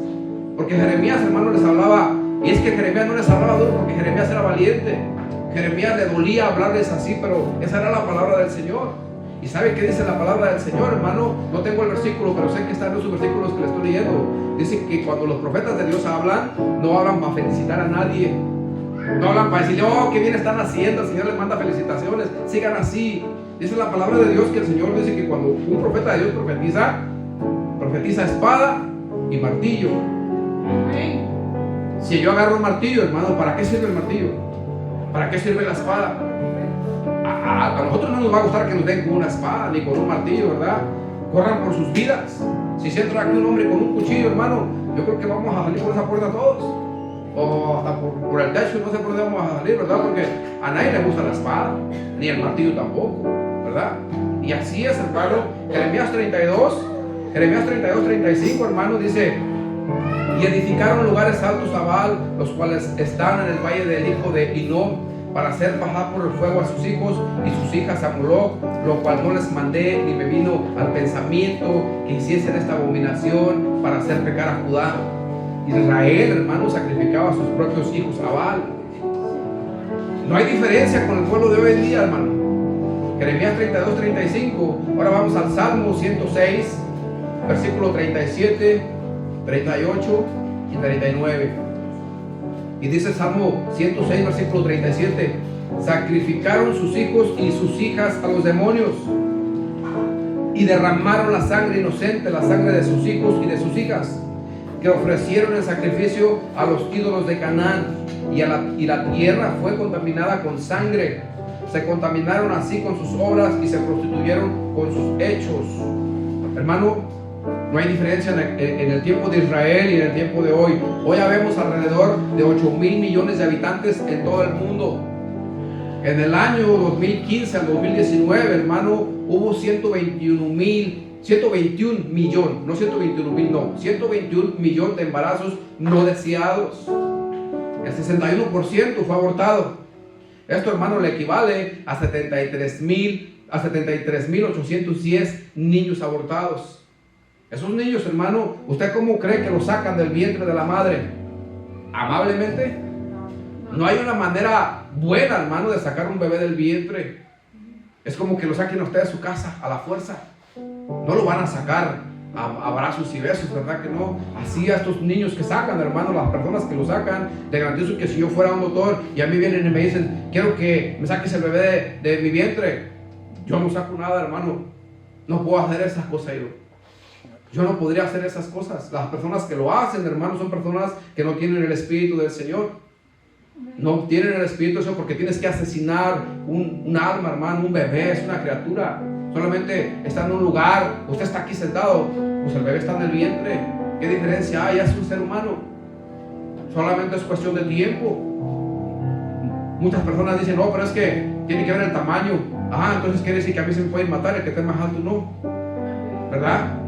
porque Jeremías, hermano, les hablaba. Y es que Jeremías no les hablaba duro porque Jeremías era valiente. Jeremías le dolía hablarles así, pero esa era la palabra del Señor. ¿Y sabe qué dice la palabra del Señor, hermano? No tengo el versículo, pero sé que están esos versículos que le estoy leyendo. Dice que cuando los profetas de Dios hablan, no hablan para felicitar a nadie. No hablan para decirle, oh, qué bien están haciendo, el Señor les manda felicitaciones, sigan así. Dice la palabra de Dios que el Señor dice que cuando un profeta de Dios profetiza espada y martillo. Si yo agarro un martillo, hermano, ¿para qué sirve el martillo? ¿Para qué sirve la espada? A nosotros no nos va a gustar que nos den con una espada ni con un martillo, ¿verdad? Corran por sus vidas. Si se entra aquí un hombre con un cuchillo, hermano, yo creo que vamos a salir por esa puerta todos. O hasta por el techo, no sé por dónde vamos a salir, ¿verdad? Porque a nadie le gusta la espada, ni el martillo tampoco, ¿verdad? Y así es, hermano. Jeremías 32, 35, hermano, dice: y edificaron lugares altos a Baal, los cuales están en el valle del hijo de Hinnom, para hacer bajar por el fuego a sus hijos y sus hijas a Moloch, lo cual no les mandé, ni me vino al pensamiento que hiciesen esta abominación para hacer pecar a Judá. Israel, hermano, sacrificaba a sus propios hijos a Baal. No hay diferencia con el pueblo de hoy en día, hermano. Jeremías 32, 35. Ahora vamos al Salmo 106, versículo 37, 38 y 39. Y dice el Salmo 106, versículo 37: sacrificaron sus hijos y sus hijas a los demonios, y derramaron la sangre inocente, la sangre de sus hijos y de sus hijas, que ofrecieron el sacrificio a los ídolos de Canaán, y la tierra fue contaminada con sangre. se contaminaron así con sus obras y se prostituyeron con sus hechos. Hermano, no hay diferencia en el tiempo de Israel y en el tiempo de hoy. Hoy habemos alrededor de 8,000 millones de habitantes en todo el mundo. En el año 2015 al 2019, hermano, hubo 121 millones de embarazos no deseados. El 61% fue abortado. Esto, hermano, le equivale a 73,810 niños abortados. Esos niños, hermano, ¿usted cómo cree que los sacan del vientre de la madre? ¿Amablemente? No hay una manera buena, hermano, de sacar un bebé del vientre. Es como que lo saquen a usted de su casa a la fuerza. No lo van a sacar a abrazos y besos, ¿verdad que no? Así a estos niños que sacan, hermano, las personas que lo sacan, te garantizo que si yo fuera un doctor y a mí vienen y me dicen, quiero que me saques el bebé de mi vientre, yo no saco nada, hermano. No puedo hacer esas cosas yo no podría hacer esas cosas. Las personas que lo hacen, hermano, son personas que no tienen el Espíritu del Señor. No tienen el Espíritu del Señor, porque tienes que asesinar un alma, hermano. Un bebé es una criatura. Solamente está en un lugar, usted está aquí sentado, pues el bebé está en el vientre. ¿Qué diferencia hay? Es un ser humano. Solamente es cuestión de tiempo. Muchas personas dicen, no, pero es que tiene que ver el tamaño. Entonces quiere decir que a mí se me pueden matar, el que esté más alto no, ¿verdad?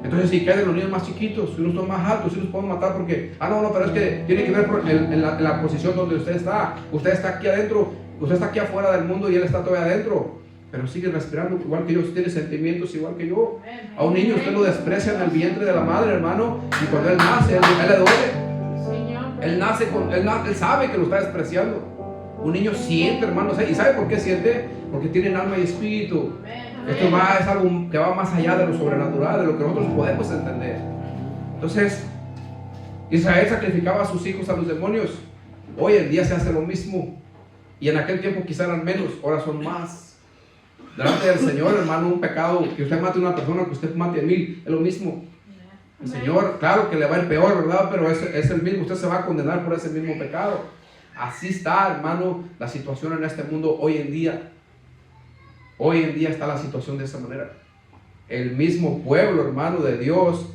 Entonces si quedan los niños más chiquitos, si unos son más altos, si los pueden matar porque, no, pero es que tiene que ver en la posición donde usted está. Usted está aquí adentro, usted está aquí afuera del mundo y él está todavía adentro, pero sigue respirando igual que yo, tiene sentimientos igual que yo. A un niño usted lo desprecia en el vientre de la madre, hermano, y cuando él nace, él le duele. Él sabe que lo está despreciando. Un niño siente, hermano, ¿y sabe por qué siente? Porque tienen alma y espíritu. Esto es algo que va más allá de lo sobrenatural, de lo que nosotros podemos entender. Entonces, Israel sacrificaba a sus hijos a los demonios. Hoy en día se hace lo mismo. Y en aquel tiempo quizá eran menos, ahora son más. Delante del Señor, hermano, un pecado, que usted mate a una persona, que usted mate a 1000, es lo mismo. El Señor, claro que le va a ir peor, ¿verdad? Pero es el mismo, usted se va a condenar por ese mismo pecado. Así está, hermano, la situación en este mundo hoy en día. Hoy en día está la situación de esa manera. El mismo pueblo, hermano, de Dios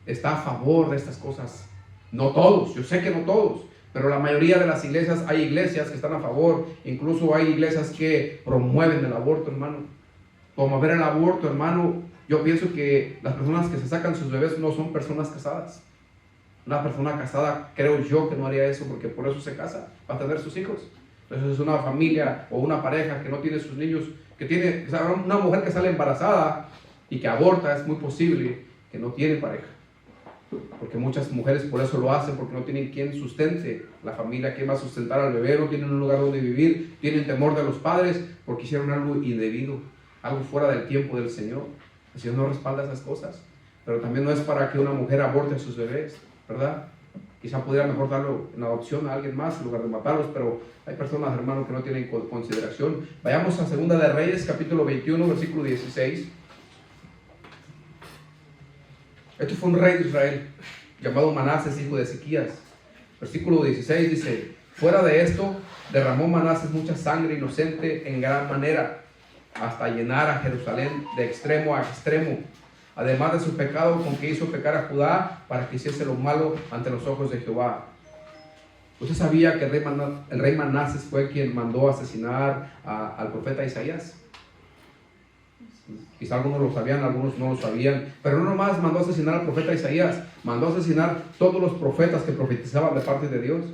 está a favor de estas cosas. No todos, yo sé que no todos, pero la mayoría de las iglesias, hay iglesias que están a favor. Incluso hay iglesias que promueven el aborto, hermano. Promover el aborto, hermano, yo pienso que las personas que se sacan sus bebés no son personas casadas. Una persona casada, creo yo, que no haría eso, porque por eso se casa, para tener sus hijos. Entonces es una familia o una pareja que no tiene sus niños, que tiene, o sea, una mujer que sale embarazada y que aborta, es muy posible que no tiene pareja. Porque muchas mujeres por eso lo hacen, porque no tienen quien sustente la familia, quien va a sustentar al bebé, no tienen un lugar donde vivir, tienen temor de los padres porque hicieron algo indebido, algo fuera del tiempo del Señor. El Señor no respalda esas cosas, pero también no es para que una mujer aborte a sus bebés, ¿verdad? Quizá pudiera mejor darlo en adopción a alguien más en lugar de matarlos, pero hay personas, hermanos, que no tienen consideración. Vayamos a 2 de Reyes, capítulo 21, versículo 16. Este fue un rey de Israel, llamado Manases, hijo de Ezequías. Versículo 16 dice, fuera de esto, derramó Manases mucha sangre inocente en gran manera, hasta llenar a Jerusalén de extremo a extremo. Además de su pecado con que hizo pecar a Judá para que hiciese lo malo ante los ojos de Jehová. ¿Usted sabía que el rey Manases fue quien mandó asesinar al profeta Isaías? Quizá algunos lo sabían, algunos no lo sabían, pero no nomás mandó asesinar al profeta Isaías, mandó asesinar todos los profetas que profetizaban de parte de Dios.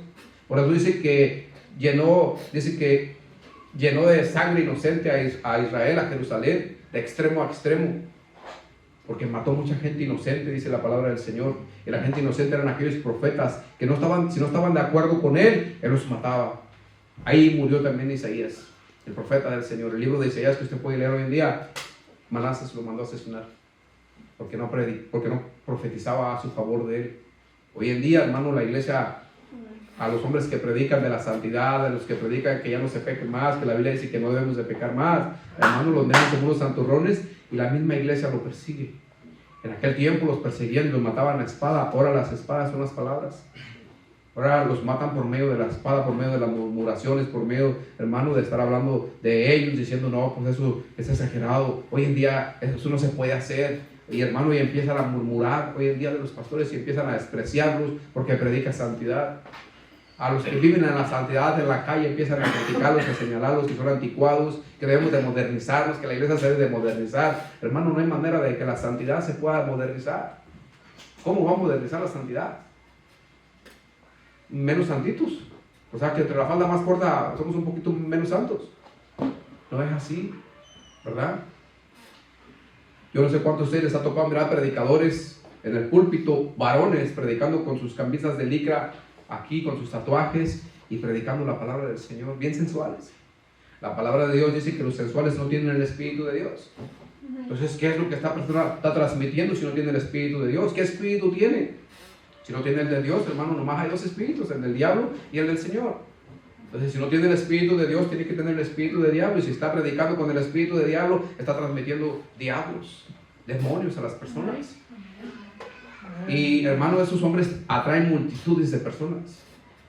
Por eso dice que llenó de sangre inocente a Israel, a Jerusalén, de extremo a extremo. Porque mató mucha gente inocente, dice la palabra del Señor. Y la gente inocente eran aquellos profetas que si no estaban de acuerdo con él los mataba. Ahí murió también Isaías, el profeta del Señor. El libro de Isaías que usted puede leer hoy en día, Manases lo mandó a asesinar. Porque no profetizaba a su favor de él. Hoy en día, hermano, la iglesia, a los hombres que predican de la santidad, a los que predican que ya no se peque más, que la Biblia dice que no debemos de pecar más, hermano, los dejan como unos santurrones y la misma iglesia lo persigue. En aquel tiempo los perseguían y los mataban a espada. Ahora las espadas son las palabras. Ahora los matan por medio de la espada, por medio de las murmuraciones, por medio, hermano, de estar hablando de ellos, diciendo, no, pues eso es exagerado. Hoy en día eso no se puede hacer. Y hermano, y empiezan a murmurar hoy en día de los pastores y empiezan a despreciarlos porque predica santidad. A los que viven en la santidad en la calle empiezan a criticarlos, a señalarlos que son anticuados, que debemos de modernizarnos, que la iglesia se debe de modernizar. Hermano, no hay manera de que la santidad se pueda modernizar. ¿Cómo va a modernizar la santidad? Menos santitos. O sea, que entre la falda más corta somos un poquito menos santos. No es así, ¿verdad? Yo no sé cuántos de ustedes les ha tocado mirar predicadores en el púlpito, varones predicando con sus camisas de licra aquí, con sus tatuajes y predicando la palabra del Señor, bien sensuales. La palabra de Dios dice que los sensuales no tienen el Espíritu de Dios. Entonces, ¿qué es lo que esta persona está transmitiendo si no tiene el Espíritu de Dios? ¿Qué espíritu tiene? Si no tiene el de Dios, hermano, nomás hay dos espíritus, el del diablo y el del Señor. Entonces, si no tiene el Espíritu de Dios, tiene que tener el Espíritu de diablo. Y si está predicando con el Espíritu de diablo, está transmitiendo diablos, demonios a las personas. Y hermano, esos hombres atraen multitudes de personas.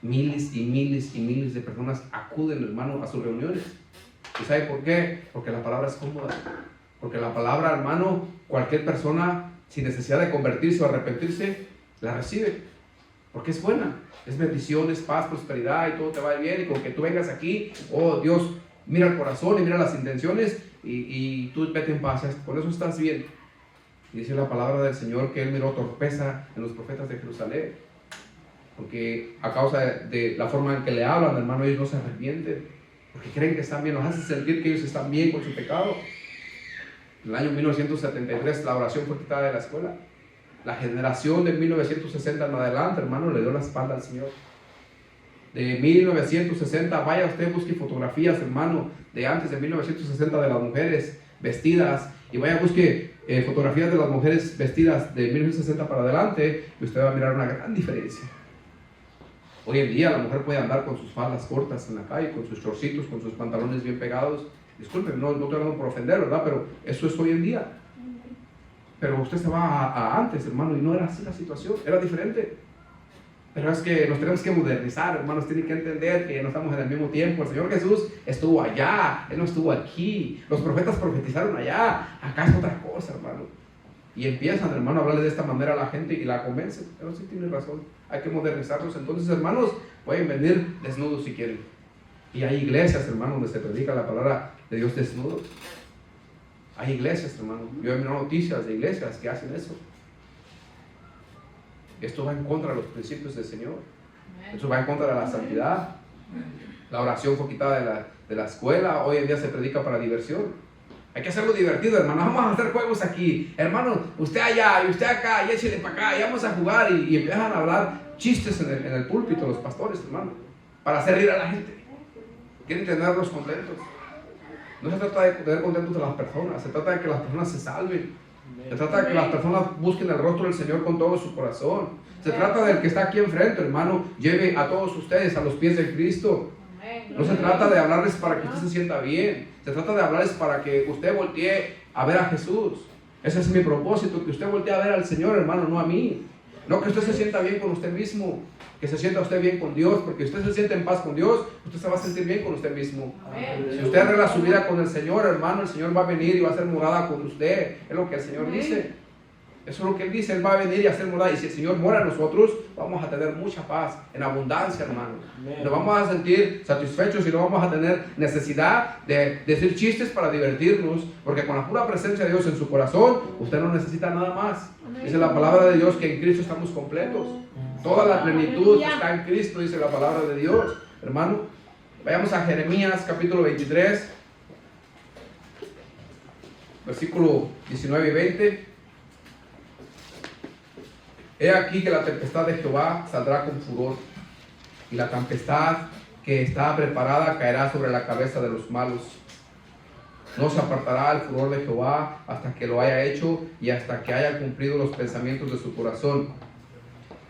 Miles y miles y miles de personas acuden, hermano, a sus reuniones. ¿Y sabe por qué? Porque la palabra es cómoda. Porque la palabra, hermano, cualquier persona, sin necesidad de convertirse o arrepentirse, la recibe. Porque es buena. Es bendición, es paz, prosperidad y todo te va bien. Y con que tú vengas aquí, oh Dios, mira el corazón y mira las intenciones y tú vete en paz. Con eso estás bien. Y dice la palabra del Señor que Él miró torpeza en los profetas de Jerusalén. Porque a causa de la forma en que le hablan, hermano, ellos no se arrepienten. Porque creen que están bien, los hace sentir que ellos están bien con su pecado. En el año 1973 la oración fue quitada de la escuela. La generación de 1960 en adelante, hermano, le dio la espalda al Señor. De 1960, vaya usted, busque fotografías, hermano, de antes de 1960 de las mujeres vestidas. Y vaya, busque fotografías de las mujeres vestidas de 1960 para adelante y usted va a mirar una gran diferencia. Hoy en día la mujer puede andar con sus faldas cortas en la calle, con sus shortcitos, con sus pantalones bien pegados. Disculpen, no estoy hablando por ofender, ¿verdad? Pero eso es hoy en día. Pero usted se va a antes, hermano, y no era así la situación, era diferente. Pero es que nos tenemos que modernizar, hermanos, tienen que entender que no estamos en el mismo tiempo. El Señor Jesús estuvo allá, Él no estuvo aquí. Los profetas profetizaron allá, acá es otra cosa, hermano. Y empiezan, hermano, a hablarle de esta manera a la gente y la convencen. Pero sí tiene razón, hay que modernizarlos. Entonces, hermanos, pueden venir desnudos si quieren. Y hay iglesias, hermano, donde se predica la palabra de Dios desnudos. Hay iglesias, hermano. Yo he mirado noticias de iglesias que hacen eso. Esto va en contra de los principios del Señor. Esto va en contra de la santidad. La oración fue quitada de la escuela. Hoy en día se predica para diversión. Hay que hacerlo divertido, hermano. Vamos a hacer juegos aquí. Hermano, usted allá y usted acá y échale para acá y vamos a jugar. Y empiezan a hablar chistes en el púlpito los pastores, hermano, para hacer reír a la gente. Quieren tenerlos contentos. No se trata de tener contentos a las personas. Se trata de que las personas se salven. Se trata de que las personas busquen el rostro del Señor con todo su corazón. Se trata del que está aquí enfrente, hermano. Lleve a todos ustedes a los pies de Cristo. No se trata de hablarles para que usted se sienta bien. Se trata de hablarles para que usted voltee a ver a Jesús. Ese es mi propósito, que usted voltee a ver al Señor, hermano, no a mí. No que usted se sienta bien con usted mismo, que se sienta usted bien con Dios, porque usted se siente en paz con Dios, usted se va a sentir bien con usted mismo. Si usted arregla su vida con el Señor, hermano, el Señor va a venir y va a hacer morada con usted. Es lo que el Señor dice. Eso es lo que Él dice, Él va a venir y a hacer morada. Y si el Señor mora en nosotros, vamos a tener mucha paz, en abundancia, hermano. Nos vamos a sentir satisfechos y no vamos a tener necesidad de decir chistes para divertirnos, porque con la pura presencia de Dios en su corazón, usted no necesita nada más. Dice la palabra de Dios que en Cristo estamos completos. Toda la plenitud está en Cristo, dice la palabra de Dios, hermano. Vayamos a Jeremías capítulo 23, versículo 19 y 20. He aquí que la tempestad de Jehová saldrá con furor, y la tempestad que está preparada caerá sobre la cabeza de los malos. No se apartará el furor de Jehová hasta que lo haya hecho y hasta que haya cumplido los pensamientos de su corazón.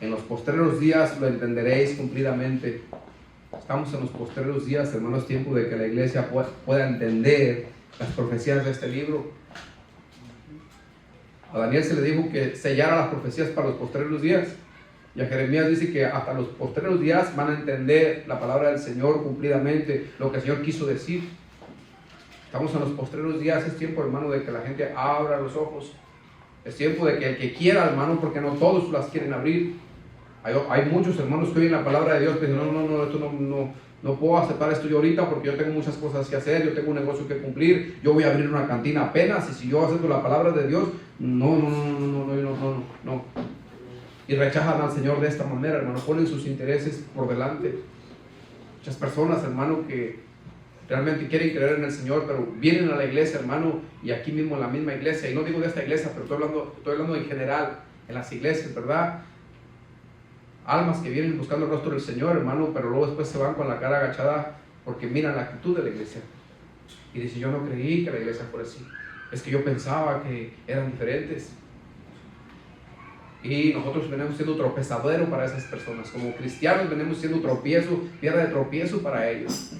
En los postreros días lo entenderéis cumplidamente. Estamos en los postreros días, hermanos, tiempo de que la iglesia pueda entender las profecías de este libro. A Daniel se le dijo que sellara las profecías para los postreros días. Y a Jeremías dice que hasta los postreros días van a entender la palabra del Señor cumplidamente, lo que el Señor quiso decir. Estamos en los postreros días. Es tiempo, hermano, de que la gente abra los ojos. Es tiempo de que el que quiera, hermano, porque no todos las quieren abrir. Hay muchos hermanos que oyen la palabra de Dios que dicen, esto no puedo aceptar esto yo ahorita porque yo tengo muchas cosas que hacer, yo tengo un negocio que cumplir, yo voy a abrir una cantina apenas, y si yo acepto la palabra de Dios, no. Y rechazan al Señor de esta manera, hermano, ponen sus intereses por delante. Muchas personas, hermano, que realmente quieren creer en el Señor, pero vienen a la iglesia, hermano, y aquí mismo en la misma iglesia, y no digo de esta iglesia, pero estoy hablando en general, en las iglesias, ¿verdad? Almas que vienen buscando el rostro del Señor, hermano, pero luego después se van con la cara agachada porque miran la actitud de la iglesia. Y dicen, yo no creí que la iglesia fuera así. Es que yo pensaba que eran diferentes. Y nosotros venimos siendo tropezadero para esas personas. Como cristianos venimos siendo tropiezo, piedra de tropiezo para ellos.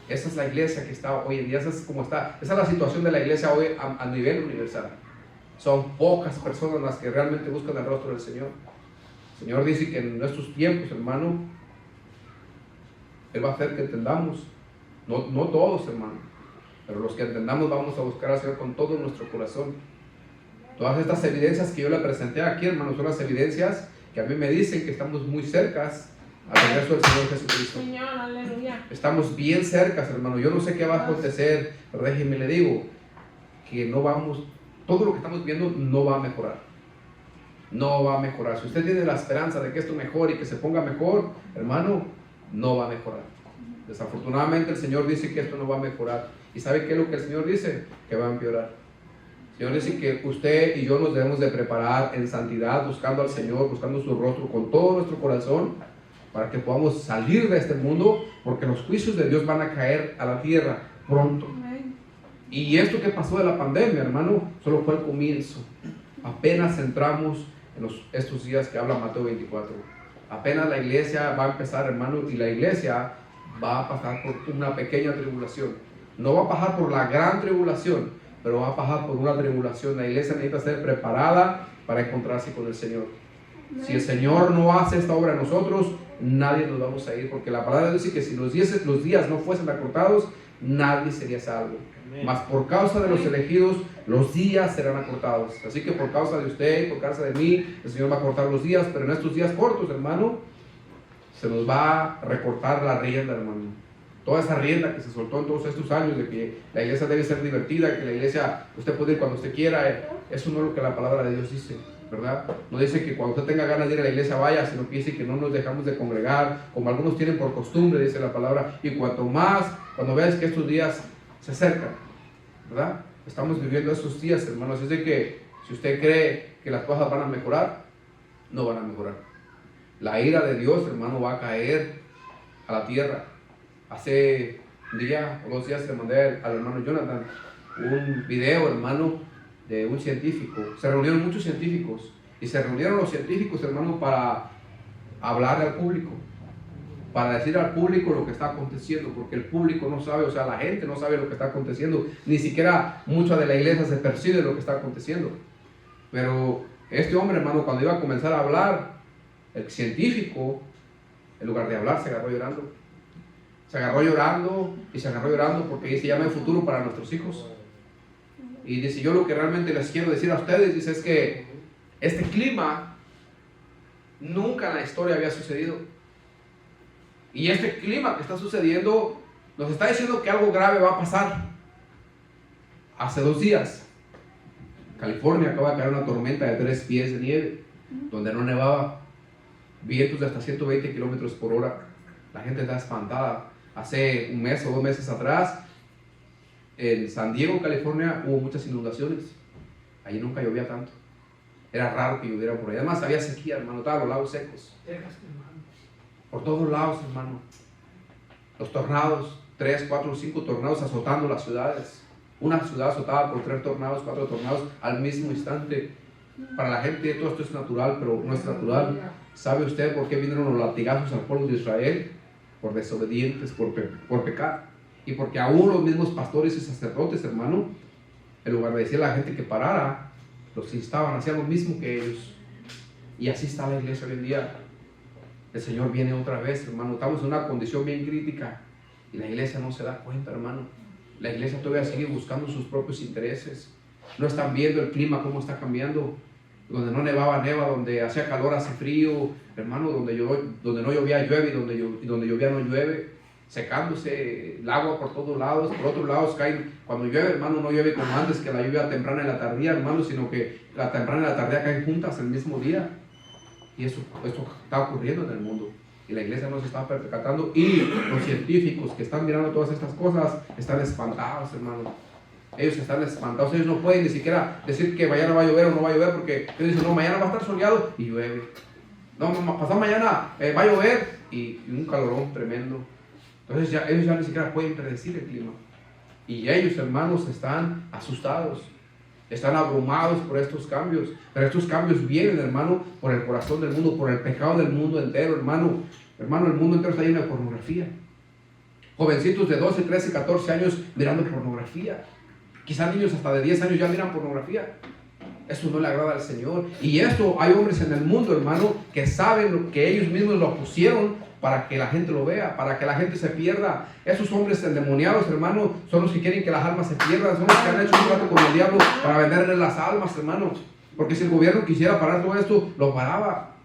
Esa es la iglesia que está hoy en día, esa es como está. Esa es la situación de la iglesia hoy a nivel universal. Son pocas personas las que realmente buscan el rostro del Señor. El Señor dice que en nuestros tiempos, hermano, Él va a hacer que entendamos. No todos, hermano, pero los que entendamos vamos a buscar al Señor con todo nuestro corazón. Todas estas evidencias que yo le presenté aquí, hermano, son las evidencias que a mí me dicen que estamos muy cercas al regreso del Señor Jesucristo. Señor, aleluya. Estamos bien cercas, hermano. Yo no sé qué va a acontecer, pero déjenme le digo que no vamos, todo lo que estamos viendo no va a mejorar. No va a mejorar. Si usted tiene la esperanza de que esto mejore y que se ponga mejor, hermano, no va a mejorar. Desafortunadamente el Señor dice que esto no va a mejorar. ¿Y sabe qué es lo que el Señor dice? Que va a empeorar. El Señor dice que usted y yo nos debemos de preparar en santidad, buscando al Señor, buscando su rostro con todo nuestro corazón, para que podamos salir de este mundo, porque los juicios de Dios van a caer a la tierra pronto. Y esto que pasó de la pandemia, hermano, solo fue el comienzo. Apenas entramos en estos días que habla Mateo 24. Apenas la iglesia va a empezar, hermano, y la iglesia va a pasar por una pequeña tribulación. No va a pasar por la gran tribulación, pero va a pasar por una tribulación. La iglesia necesita ser preparada para encontrarse con el Señor. Si el Señor no hace esta obra en nosotros, nadie nos vamos a ir, porque la palabra dice que si los días no fuesen acortados, nadie sería salvo. Mas por causa de los elegidos, los días serán acortados. Así que por causa de usted y por causa de mí, el Señor va a cortar los días, pero en estos días cortos, hermano, se nos va a recortar la rienda, hermano. Toda esa rienda que se soltó en todos estos años de que la iglesia debe ser divertida, que la iglesia usted puede ir cuando usted quiera, eso no es lo que la palabra de Dios dice, ¿verdad? No dice que cuando usted tenga ganas de ir a la iglesia vaya, sino que dice que no nos dejamos de congregar, como algunos tienen por costumbre, dice la palabra, y cuanto más, cuando veas que estos días se acercan, ¿verdad? Estamos viviendo esos días, hermanos. Es de que si usted cree que las cosas van a mejorar, no van a mejorar. La ira de Dios, hermano, va a caer a la tierra. Hace un día o 2 días le mandé al hermano Jonathan un video, hermano, de un científico. Se reunieron muchos científicos y se reunieron los científicos, hermano, para hablar al público, para decir al público lo que está aconteciendo, porque el público no sabe, o sea, la gente no sabe lo que está aconteciendo, ni siquiera mucha de la iglesia se percibe lo que está aconteciendo. Pero este hombre, hermano, cuando iba a comenzar a hablar, el científico, en lugar de hablar, se agarró llorando. Se agarró llorando porque dice, ya no hay futuro para nuestros hijos. Y dice, yo lo que realmente les quiero decir a ustedes, dice, es que este clima nunca en la historia había sucedido. Y este clima que está sucediendo nos está diciendo que algo grave va a pasar. Hace 2 días, California acaba de caer una tormenta de 3 pies de nieve, donde no nevaba, vientos de hasta 120 kilómetros por hora. La gente está espantada. Hace 1 mes o 2 meses atrás, en San Diego, California, hubo muchas inundaciones. Allí nunca llovía tanto. Era raro que lloviera por ahí. Además, había sequía, hermano, estaban los lagos secos. Por todos lados, hermano. Los tornados, 3, 4, 5 tornados azotando las ciudades. Una ciudad azotada por 3 tornados, 4 tornados al mismo instante. Para la gente todo esto es natural, pero no es natural. ¿Sabe usted por qué vinieron los latigazos al pueblo de Israel? Por desobedientes, por pecar. Y porque aún los mismos pastores y sacerdotes, hermano, en lugar de decir a la gente que parara, los instaban, hacían lo mismo que ellos. Y así está la iglesia hoy en día. El Señor viene otra vez, hermano. Estamos en una condición bien crítica y la iglesia no se da cuenta, hermano. La iglesia todavía sigue buscando sus propios intereses. No están viendo el clima, cómo está cambiando. Donde no nevaba, neva. Donde hacía calor, hace frío. Hermano, donde no llovía, llueve. Y donde llovía, no llueve. Secándose el agua por todos lados. Por otros lados caen. Cuando llueve, hermano, no llueve como antes, que la lluvia temprana y la tardía, hermano, sino que la temprana y la tardía caen juntas el mismo día. Y esto está ocurriendo en el mundo. Y la iglesia no se está percatando. Y los científicos que están mirando todas estas cosas están espantados, hermano. Ellos están espantados. Ellos no pueden ni siquiera decir que mañana va a llover o no va a llover, porque ellos dicen, no, mañana va a estar soleado y llueve. No, pasado mañana va a llover y un calorón tremendo. Entonces ellos ya ni siquiera pueden predecir el clima. Y ellos, hermanos, están asustados. Están abrumados por estos cambios. Pero estos cambios vienen, hermano, por el corazón del mundo, por el pecado del mundo entero, hermano. Hermano, el mundo entero está lleno de pornografía. Jovencitos de 12, 13, 14 años mirando pornografía. Quizás niños hasta de 10 años ya miran pornografía. Eso no le agrada al Señor. Y esto, hay hombres en el mundo, hermano, que saben que ellos mismos lo pusieron para que la gente lo vea, para que la gente se pierda. Esos hombres endemoniados, hermano, son los que quieren que las almas se pierdan, son los que han hecho un trato con el diablo para venderle las almas, hermano. Porque si el gobierno quisiera parar todo esto, lo paraba.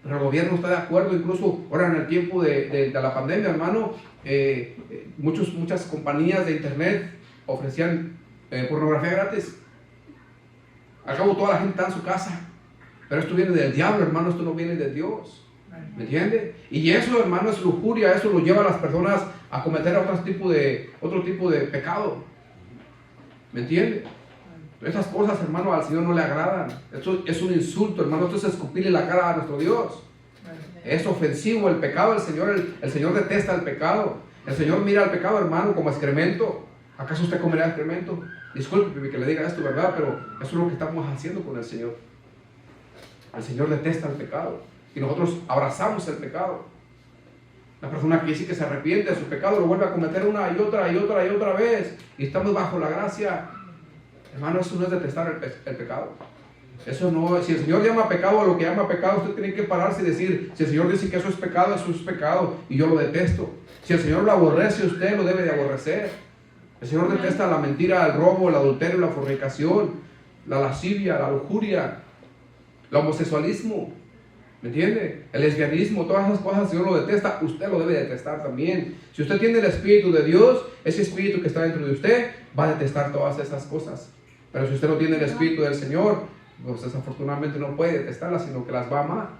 Pero el gobierno está de acuerdo. Incluso ahora en el tiempo de la pandemia, hermano, muchas compañías de internet ofrecían pornografía gratis. Al cabo toda la gente está en su casa. Pero esto viene del diablo, hermano, esto no viene de Dios. ¿Me entiende? Y eso, hermano, es lujuria. Eso lo lleva a las personas a cometer otro tipo de pecado. ¿Me entiende? Esas cosas, hermano, al Señor no le agradan. Esto es un insulto, hermano. Esto es escupirle la cara a nuestro Dios. Es ofensivo el pecado. El Señor detesta el pecado. El Señor mira al pecado, hermano, como excremento. ¿Acaso usted comerá excremento? Disculpe que le diga esto, ¿verdad? Pero eso es lo que estamos haciendo con el Señor. El Señor detesta el pecado. Y nosotros abrazamos el pecado. La persona que dice que se arrepiente de su pecado lo vuelve a cometer una y otra vez. Y estamos bajo la gracia. Hermano, eso no es detestar el pecado. Eso no, si el Señor llama pecado a lo que llama pecado, usted tiene que pararse y decir, si el Señor dice que eso es pecado y yo lo detesto. Si el Señor lo aborrece, usted lo debe de aborrecer. El Señor detesta la mentira, el robo, el adulterio, la fornicación, la lascivia, la lujuria, el homosexualismo. ¿Me entiende? El lesbianismo, todas esas cosas el Señor lo detesta, usted lo debe detestar también. Si usted tiene el Espíritu de Dios, ese Espíritu que está dentro de usted va a detestar todas esas cosas. Pero si usted no tiene el Espíritu del Señor, pues desafortunadamente no puede detestarlas, sino que las va a amar.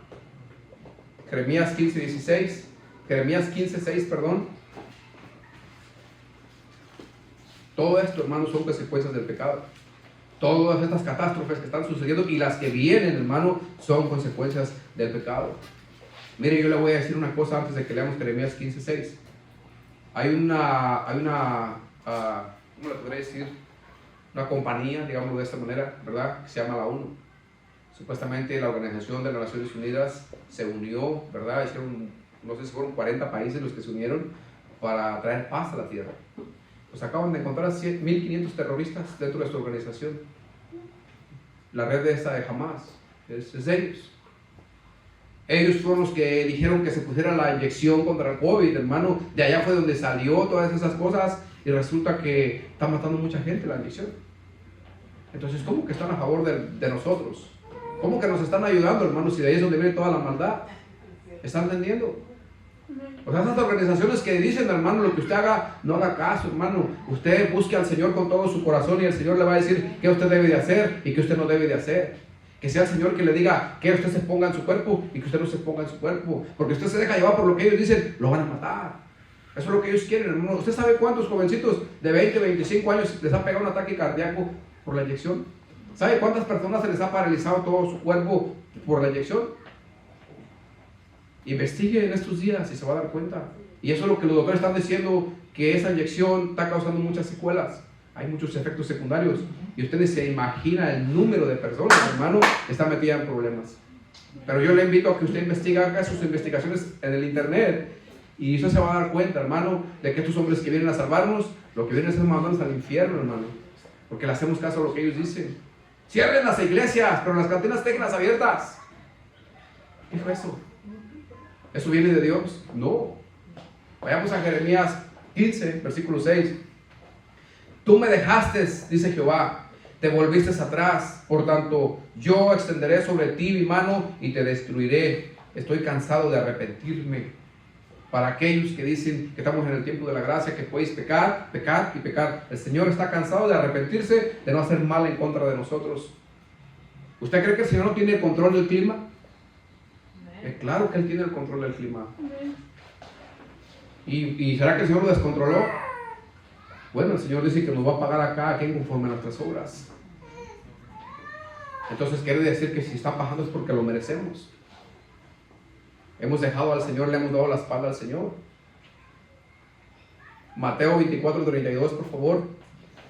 Jeremías 15:6, perdón. Todo esto, hermanos, son consecuencias del pecado. Todas estas catástrofes que están sucediendo y las que vienen, hermano, son consecuencias del pecado. Mire, yo le voy a decir una cosa antes de que leamos Jeremías 15:6. Hay una ¿cómo le podría decir? Una compañía, digámoslo de esta manera, ¿verdad? Que se llama la ONU. Supuestamente la Organización de las Naciones Unidas se unió, ¿verdad? Hicieron, no sé si fueron 40 países los que se unieron para traer paz a la tierra. Pues acaban de encontrar 1.500 terroristas dentro de esta organización. La red de esta de Hamas es de ellos. Ellos fueron los que dijeron que se pusiera la inyección contra el COVID, hermano. De allá fue donde salió todas esas cosas y resulta que está matando mucha gente la inyección. Entonces, ¿cómo que están a favor de nosotros? ¿Cómo que nos están ayudando, hermanos? Si de ahí es donde viene toda la maldad. ¿Están entendiendo? O sea, esas organizaciones que dicen, hermano, lo que usted haga, no haga caso, hermano. Usted busque al Señor con todo su corazón y el Señor le va a decir qué usted debe de hacer y qué usted no debe de hacer. Que sea el Señor que le diga que usted se ponga en su cuerpo y que usted no se ponga en su cuerpo. Porque usted se deja llevar por lo que ellos dicen, lo van a matar. Eso es lo que ellos quieren, hermano. ¿Usted sabe cuántos jovencitos de 20, 25 años les ha pegado un ataque cardíaco por la inyección? ¿Sabe cuántas personas se les ha paralizado todo su cuerpo por la inyección? Investigue en estos días y se va a dar cuenta. Y eso es lo que los doctores están diciendo, que esa inyección está causando muchas secuelas. Hay muchos efectos secundarios. Y ustedes se imaginan el número de personas, hermano, que están metidas en problemas. Pero yo le invito a que usted investigue, haga sus investigaciones en el internet. Y usted se va a dar cuenta, hermano, de que estos hombres que vienen a salvarnos, lo que vienen a ser mandarnos al infierno, hermano. Porque le hacemos caso a lo que ellos dicen. Cierren las iglesias, pero las cantinas técnicas abiertas. Dijo eso. ¿Eso viene de Dios? No. Vayamos a Jeremías 15, versículo 6. Tú me dejaste, dice Jehová, te volviste atrás, por tanto yo extenderé sobre ti mi mano y te destruiré. Estoy cansado de arrepentirme. Para aquellos que dicen que estamos en el tiempo de la gracia, que podéis pecar, pecar y pecar. El Señor está cansado de arrepentirse, de no hacer mal en contra de nosotros. ¿Usted cree que el Señor no tiene el control del clima? Claro que Él tiene el control del clima. ¿Y será que el Señor lo descontroló? Bueno, el Señor dice que nos va a pagar a cada quien conforme a nuestras obras. Entonces quiere decir que si está pagando es porque lo merecemos. Hemos dejado al Señor, le hemos dado la espalda al Señor. Mateo 24:32, por favor.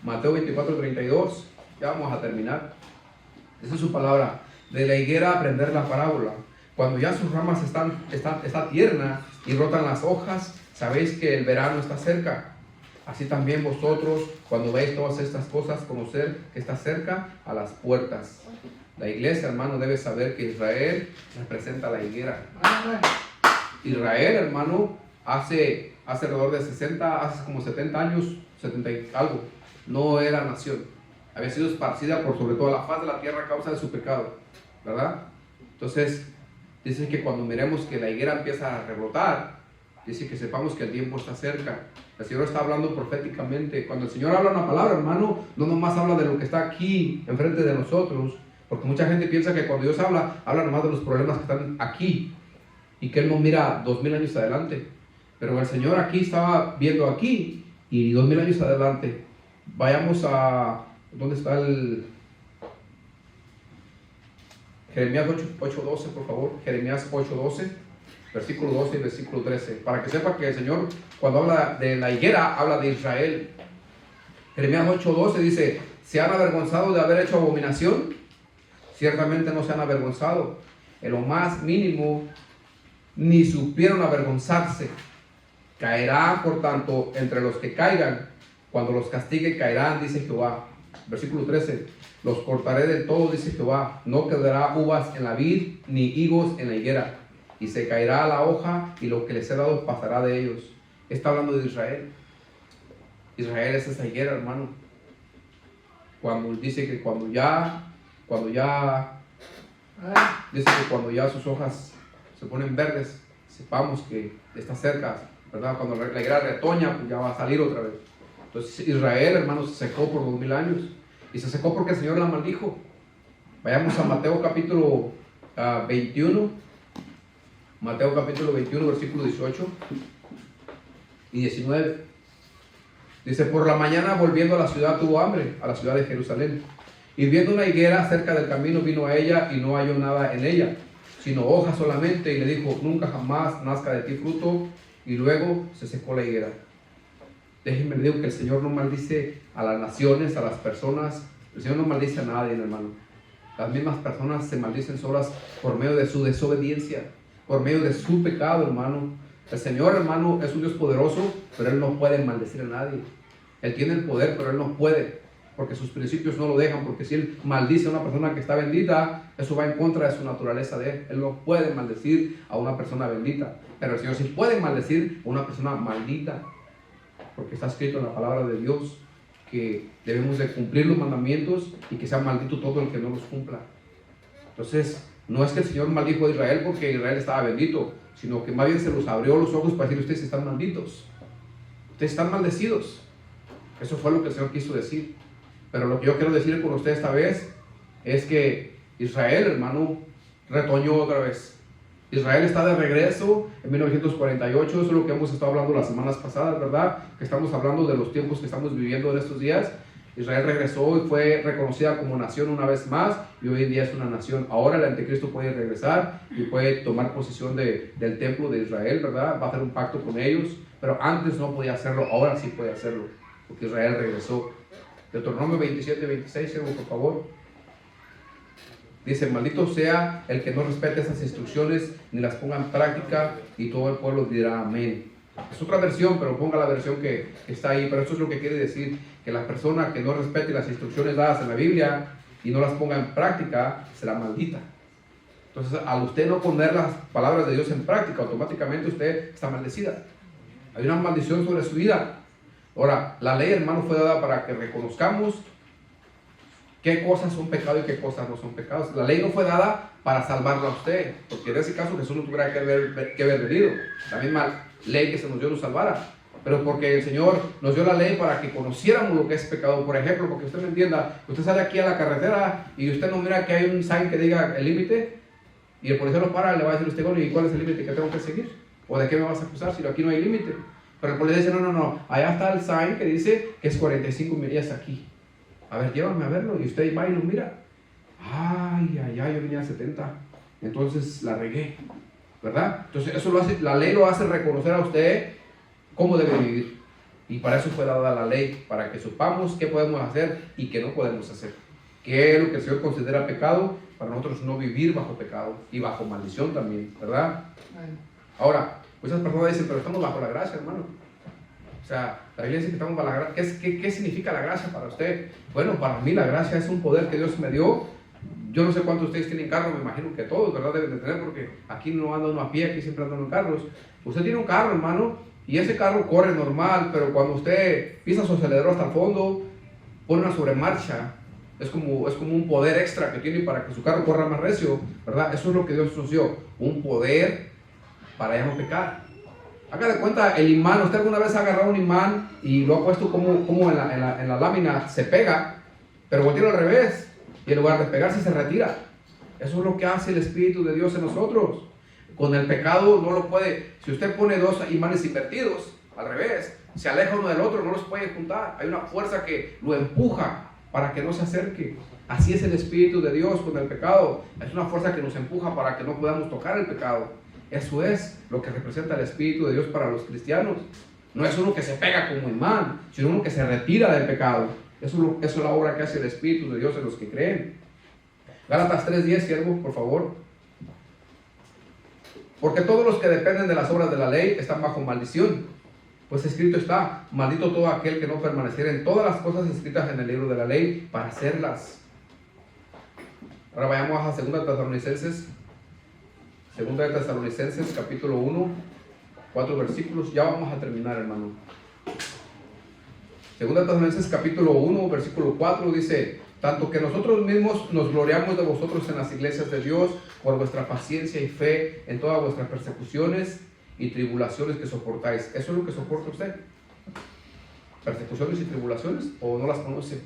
Mateo 24:32. Ya vamos a terminar. Esa es su palabra. De la higuera aprender la parábola. Cuando ya sus ramas está tierna y brotan las hojas, sabéis que el verano está cerca. Así también vosotros, cuando veis todas estas cosas, conocer que está cerca a las puertas. La iglesia, hermano, debe saber que Israel representa la higuera. Israel, hermano, hace alrededor de hace como 70 años, 70 y algo, no era nación. Había sido esparcida por sobre toda la faz de la tierra a causa de su pecado, ¿verdad? Entonces, dice que cuando miremos que la higuera empieza a rebrotar, dice que sepamos que el tiempo está cerca. El Señor está hablando proféticamente. Cuando el Señor habla una palabra, hermano, no nomás habla de lo que está aquí, enfrente de nosotros, porque mucha gente piensa que cuando Dios habla nomás de los problemas que están aquí, y que Él no mira 2000 años adelante. Pero el Señor aquí estaba viendo aquí, y 2000 años adelante. Vayamos a, ¿dónde está el? Jeremías 8:12, por favor. Jeremías 8:12, versículo 12 y versículo 13. Para que sepa que el Señor, cuando habla de la higuera, habla de Israel. Jeremías 8:12 dice: ¿se han avergonzado de haber hecho abominación? Ciertamente no se han avergonzado. En lo más mínimo, ni supieron avergonzarse. Caerán, por tanto, entre los que caigan. Cuando los castigue, caerán, dice Jehová. Versículo 13. Los cortaré del todo, dice Jehová. No quedará uvas en la vid, ni higos en la higuera. Y se caerá la hoja, y lo que les he dado pasará de ellos. Está hablando de Israel. Israel es esa higuera, hermano. Cuando dice que cuando ya sus hojas se ponen verdes, sepamos que está cerca, ¿verdad? Cuando la higuera retoña, pues ya va a salir otra vez. Entonces Israel, hermano, se secó por 2000 años. Y se secó porque el Señor la maldijo. Vayamos a Mateo capítulo 21. Mateo capítulo 21, versículo 18 y 19. Dice: por la mañana, volviendo a la ciudad, tuvo hambre, a la ciudad de Jerusalén. Y viendo una higuera cerca del camino, vino a ella y no halló nada en ella, sino hojas solamente, y le dijo: nunca jamás nazca de ti fruto. Y luego se secó la higuera. Déjenme le digo que el Señor no maldice a las naciones, a las personas. El Señor no maldice a nadie, hermano. Las mismas personas se maldicen solas por medio de su desobediencia, por medio de su pecado, hermano. El Señor, hermano, es un Dios poderoso, pero Él no puede maldecir a nadie. Él tiene el poder, pero Él no puede, porque sus principios no lo dejan. Porque si Él maldice a una persona que está bendita, eso va en contra de su naturaleza de Él. Él no puede maldecir a una persona bendita, pero el Señor sí puede maldecir a una persona maldita, porque está escrito en la palabra de Dios que debemos de cumplir los mandamientos y que sea maldito todo el que no los cumpla. Entonces, no es que el Señor maldijo a Israel porque Israel estaba bendito, sino que más bien se los abrió los ojos para decir: ustedes están malditos, ustedes están maldecidos. Eso fue lo que el Señor quiso decir. Pero lo que yo quiero decir con usted esta vez es que Israel, hermano, retoñó otra vez. Israel está de regreso en 1948, eso es lo que hemos estado hablando las semanas pasadas, ¿verdad? Que estamos hablando de los tiempos que estamos viviendo en estos días. Israel regresó y fue reconocida como nación una vez más, y hoy en día es una nación. Ahora el anticristo puede regresar y puede tomar posesión del templo de Israel, ¿verdad? Va a hacer un pacto con ellos, pero antes no podía hacerlo, ahora sí puede hacerlo, porque Israel regresó. Deuteronomio 27:26, por favor. Dice: maldito sea el que no respete esas instrucciones ni las ponga en práctica. Y todo el pueblo dirá amén. Es otra versión, pero ponga la versión que está ahí. Pero esto es lo que quiere decir: que la persona que no respete las instrucciones dadas en la Biblia y no las ponga en práctica será maldita. Entonces, al usted no poner las palabras de Dios en práctica, automáticamente usted está maldecida. Hay una maldición sobre su vida. Ahora, la ley, hermano, fue dada para que reconozcamos qué cosas son pecado y qué cosas no son pecados. La ley no fue dada para salvarlo a usted, porque en ese caso Jesús no tuviera que haber venido. La misma ley que se nos dio nos salvara. Pero porque el Señor nos dio la ley para que conociéramos lo que es pecado. Por ejemplo, porque usted me entienda, usted sale aquí a la carretera y usted no mira que hay un sign que diga el límite, y el policía lo para, le va a decir usted, bueno, ¿y cuál es el límite que tengo que seguir? ¿O de qué me vas a acusar si aquí no hay límite? Pero el policía dice, no, allá está el sign que dice que es 45 millas aquí. A ver, llévame a verlo, y usted va y lo mira. Ay, yo venía a 70, entonces la regué, ¿verdad? Entonces eso lo hace, la ley lo hace reconocer a usted cómo debe vivir. Y para eso fue dada la ley, para que sepamos qué podemos hacer y qué no podemos hacer. Qué es lo que el Señor considera pecado, para nosotros no vivir bajo pecado y bajo maldición también, ¿verdad? Ahora, muchas personas dicen, pero estamos bajo la gracia, hermano. O sea, la Biblia dice que estamos bajo la gracia. ¿Qué significa la gracia para usted? Bueno, para mí la gracia es un poder que Dios me dio. Yo no sé cuántos de ustedes tienen carro, me imagino que todos, ¿verdad? Deben de tener, porque aquí no anda uno a pie, aquí siempre andan en carros. Usted tiene un carro, hermano, y ese carro corre normal, pero cuando usted pisa su acelerador hasta el fondo, pone una sobremarcha, es como un poder extra que tiene para que su carro corra más recio, ¿verdad? Eso es lo que Dios nos dio, un poder para ya no pecar. Haga de cuenta, el imán, usted alguna vez ha agarrado un imán y lo ha puesto como en la lámina se pega, pero voltea al revés, y en lugar de pegarse se retira. Eso es lo que hace el Espíritu de Dios en nosotros. Con el pecado no lo puede. Si usted pone dos imanes invertidos, al revés, se aleja uno del otro, no los puede juntar. Hay una fuerza que lo empuja para que no se acerque. Así es el Espíritu de Dios con el pecado. Es una fuerza que nos empuja para que no podamos tocar el pecado. Eso es lo que representa el Espíritu de Dios para los cristianos. No es uno que se pega como imán, sino uno que se retira del pecado. Eso es la obra que hace el Espíritu de Dios en los que creen. Gálatas 3:10, siervo, por favor. Porque todos los que dependen de las obras de la ley están bajo maldición. Pues escrito está, maldito todo aquel que no permaneciera en todas las cosas escritas en el libro de la ley para hacerlas. Ahora vayamos a 2 Tesalonicenses capítulo 1, 4 versículos. Ya vamos a terminar, hermano. 2 Tesalonicenses capítulo 1, versículo 4 dice: tanto que nosotros mismos nos gloriamos de vosotros en las iglesias de Dios por vuestra paciencia y fe en todas vuestras persecuciones y tribulaciones que soportáis. ¿Eso es lo que soporta usted? ¿Persecuciones y tribulaciones? ¿O no las conoce?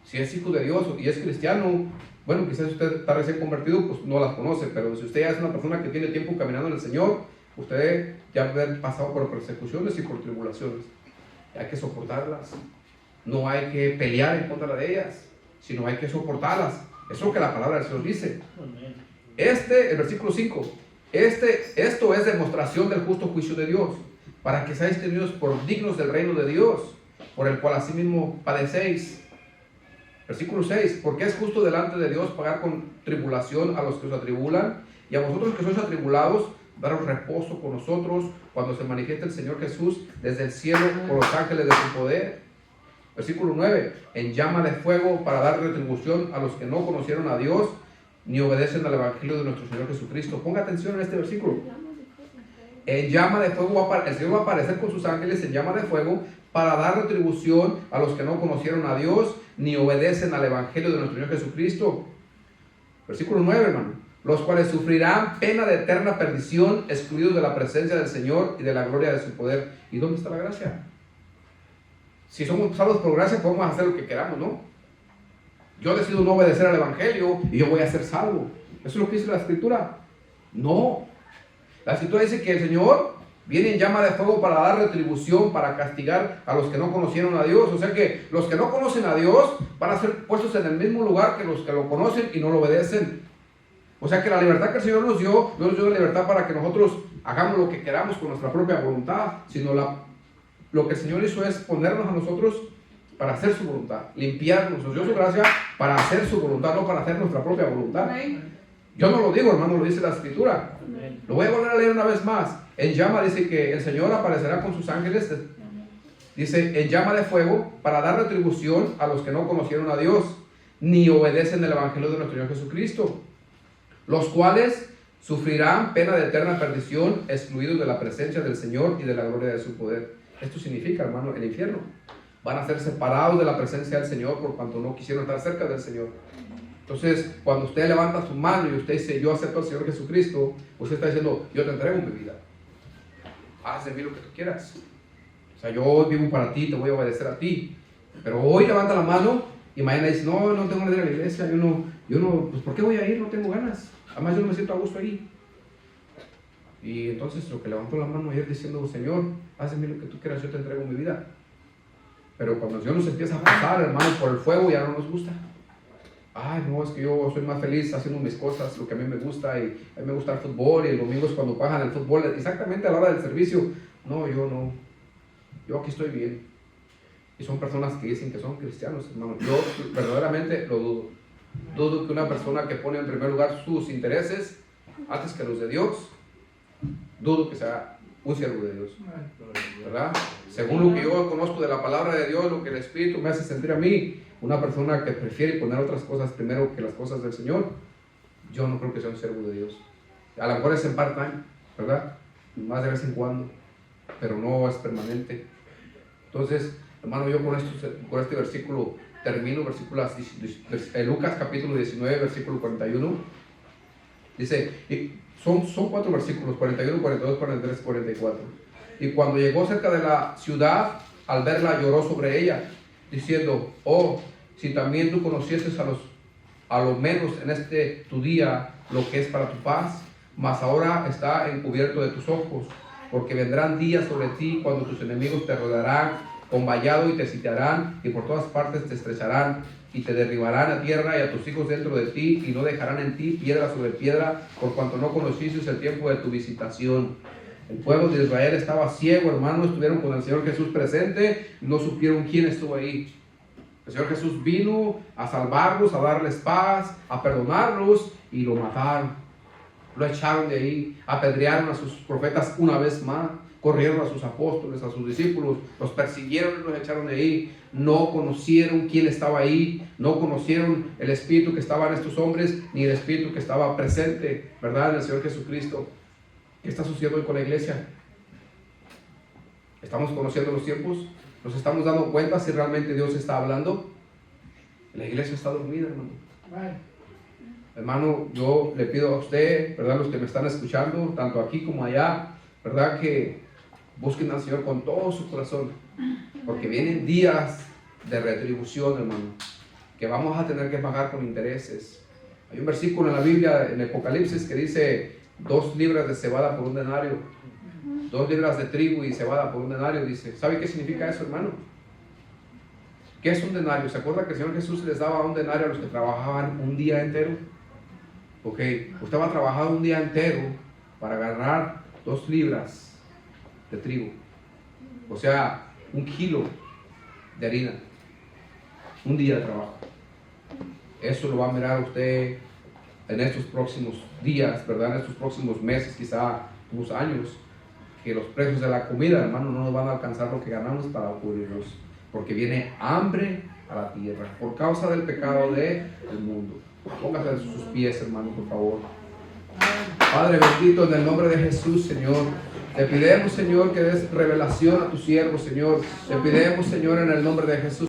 Si es hijo de Dios y es cristiano, bueno, quizás usted está recién convertido, pues no las conoce, pero si usted ya es una persona que tiene tiempo caminando en el Señor, usted ya debe haber pasado por persecuciones y por tribulaciones. Hay que soportarlas. No hay que pelear en contra de ellas, sino hay que soportarlas. Eso es lo que la palabra del Señor dice. El versículo 5, esto es demostración del justo juicio de Dios, para que seáis tenidos por dignos del reino de Dios, por el cual asimismo padecéis. Versículo 6, porque es justo delante de Dios pagar con tribulación a los que os atribulan, y a vosotros que sois atribulados, daros reposo con nosotros cuando se manifieste el Señor Jesús desde el cielo por los ángeles de su poder. Versículo 9, en llama de fuego para dar retribución a los que no conocieron a Dios ni obedecen al evangelio de nuestro Señor Jesucristo. Ponga atención en este versículo. En llama de fuego el Señor va a aparecer con sus ángeles en llama de fuego para dar retribución a los que no conocieron a Dios ni obedecen al evangelio de nuestro Señor Jesucristo. Versículo 9, hermano. Los cuales sufrirán pena de eterna perdición, excluidos de la presencia del Señor y de la gloria de su poder. ¿Y dónde está la gracia? Si somos salvos por gracia, podemos hacer lo que queramos, ¿no? Yo decido no obedecer al evangelio y yo voy a ser salvo. ¿Eso es lo que dice la Escritura? No. La Escritura dice que el Señor viene en llama de fuego para dar retribución, para castigar a los que no conocieron a Dios. O sea que los que no conocen a Dios van a ser puestos en el mismo lugar que los que lo conocen y no lo obedecen. O sea que la libertad que el Señor nos dio la libertad para que nosotros hagamos lo que queramos con nuestra propia voluntad, sino lo que el Señor hizo es ponernos a nosotros para hacer su voluntad, limpiarnos, nos dio su gracia para hacer su voluntad, no para hacer nuestra propia voluntad. Yo no lo digo, hermano, lo dice la Escritura. Lo voy a volver a leer una vez más. En llama dice que el Señor aparecerá con sus ángeles, dice en llama de fuego para dar retribución a los que no conocieron a Dios ni obedecen el evangelio de nuestro Señor Jesucristo, los cuales sufrirán pena de eterna perdición, excluidos de la presencia del Señor y de la gloria de su poder. Esto significa, hermano, el infierno. Van a ser separados de la presencia del Señor por cuanto no quisieron estar cerca del Señor. Entonces, cuando usted levanta su mano y usted dice, yo acepto al Señor Jesucristo, usted está diciendo, yo te entrego mi vida. Haz de mí lo que tú quieras. O sea, yo vivo para ti, te voy a obedecer a ti. Pero hoy levanta la mano y mañana dice, no, no tengo ganas de ir a la iglesia, yo no, pues ¿por qué voy a ir? No tengo ganas. Además yo no me siento a gusto ahí. Y entonces lo que levantó la mano ayer diciendo, Señor, haz de mí lo que tú quieras, yo te entrego mi vida. Pero cuando el Señor nos empieza a pasar, hermano, por el fuego, ya no nos gusta. Ay, no, es que yo soy más feliz haciendo mis cosas, lo que a mí me gusta, y a mí me gusta el fútbol, y el domingo es cuando pagan el fútbol, exactamente a la hora del servicio. No, yo aquí estoy bien. Y son personas que dicen que son cristianos, hermano. Yo verdaderamente lo dudo. Dudo que una persona que pone en primer lugar sus intereses antes que los de Dios, dudo que sea un siervo de Dios, ¿verdad? Según lo que yo conozco de la palabra de Dios, lo que el Espíritu me hace sentir a mí, una persona que prefiere poner otras cosas primero que las cosas del Señor, yo no creo que sea un siervo de Dios. A lo mejor es en part-time, ¿verdad? Más de vez en cuando, pero no es permanente. Entonces, hermano, yo con este versículo termino, Lucas capítulo 19, versículo 41. Dice, y son 4 versículos, 41, 42, 43, 44. Y cuando llegó cerca de la ciudad, al verla lloró sobre ella, diciendo, oh, si también tú conocieses a lo menos en este tu día lo que es para tu paz, mas ahora está encubierto de tus ojos, porque vendrán días sobre ti cuando tus enemigos te rodearán con vallado y te sitiarán, y por todas partes te estrecharán, y te derribarán a tierra y a tus hijos dentro de ti, y no dejarán en ti piedra sobre piedra, por cuanto no conociste el tiempo de tu visitación. El pueblo de Israel estaba ciego, hermano, estuvieron con el Señor Jesús presente, no supieron quién estuvo ahí. El Señor Jesús vino a salvarlos, a darles paz, a perdonarlos, y lo mataron. Lo echaron de ahí, apedrearon a sus profetas una vez más, corrieron a sus apóstoles, a sus discípulos, los persiguieron y los echaron de ahí. No conocieron quién estaba ahí, no conocieron el espíritu que estaba en estos hombres, ni el espíritu que estaba presente, ¿verdad?, en el Señor Jesucristo. ¿Qué está sucediendo hoy con la iglesia? ¿Estamos conociendo los tiempos? ¿Nos estamos dando cuenta si realmente Dios está hablando? La iglesia está dormida, hermano. Hermano, yo le pido a usted, ¿verdad?, los que me están escuchando, tanto aquí como allá, ¿verdad?, que busquen al Señor con todo su corazón, porque vienen días de retribución, hermano, que vamos a tener que pagar con intereses. Hay un versículo en la Biblia, en Apocalipsis, que dice 2 libras de cebada por un denario, 2 libras de trigo y cebada por un denario, dice. ¿Sabe qué significa eso, hermano? ¿Qué es un denario? ¿Se acuerda que el Señor Jesús les daba un denario a los que trabajaban un día entero? Ok, usted va a trabajar un día entero para agarrar 2 libras de trigo, o sea, 1 kilo de harina, un día de trabajo. Eso lo va a mirar usted en estos próximos días, ¿verdad?, en estos próximos meses, quizá unos años, que los precios de la comida, hermano, no nos van a alcanzar lo que ganamos para cubrirlos, porque viene hambre a la tierra por causa del pecado del mundo. Póngase a sus pies, hermano, por favor. Padre bendito, en el nombre de Jesús, Señor, te pidemos, Señor, que des revelación a tu siervo, Señor. Te pidemos, Señor, en el nombre de Jesús.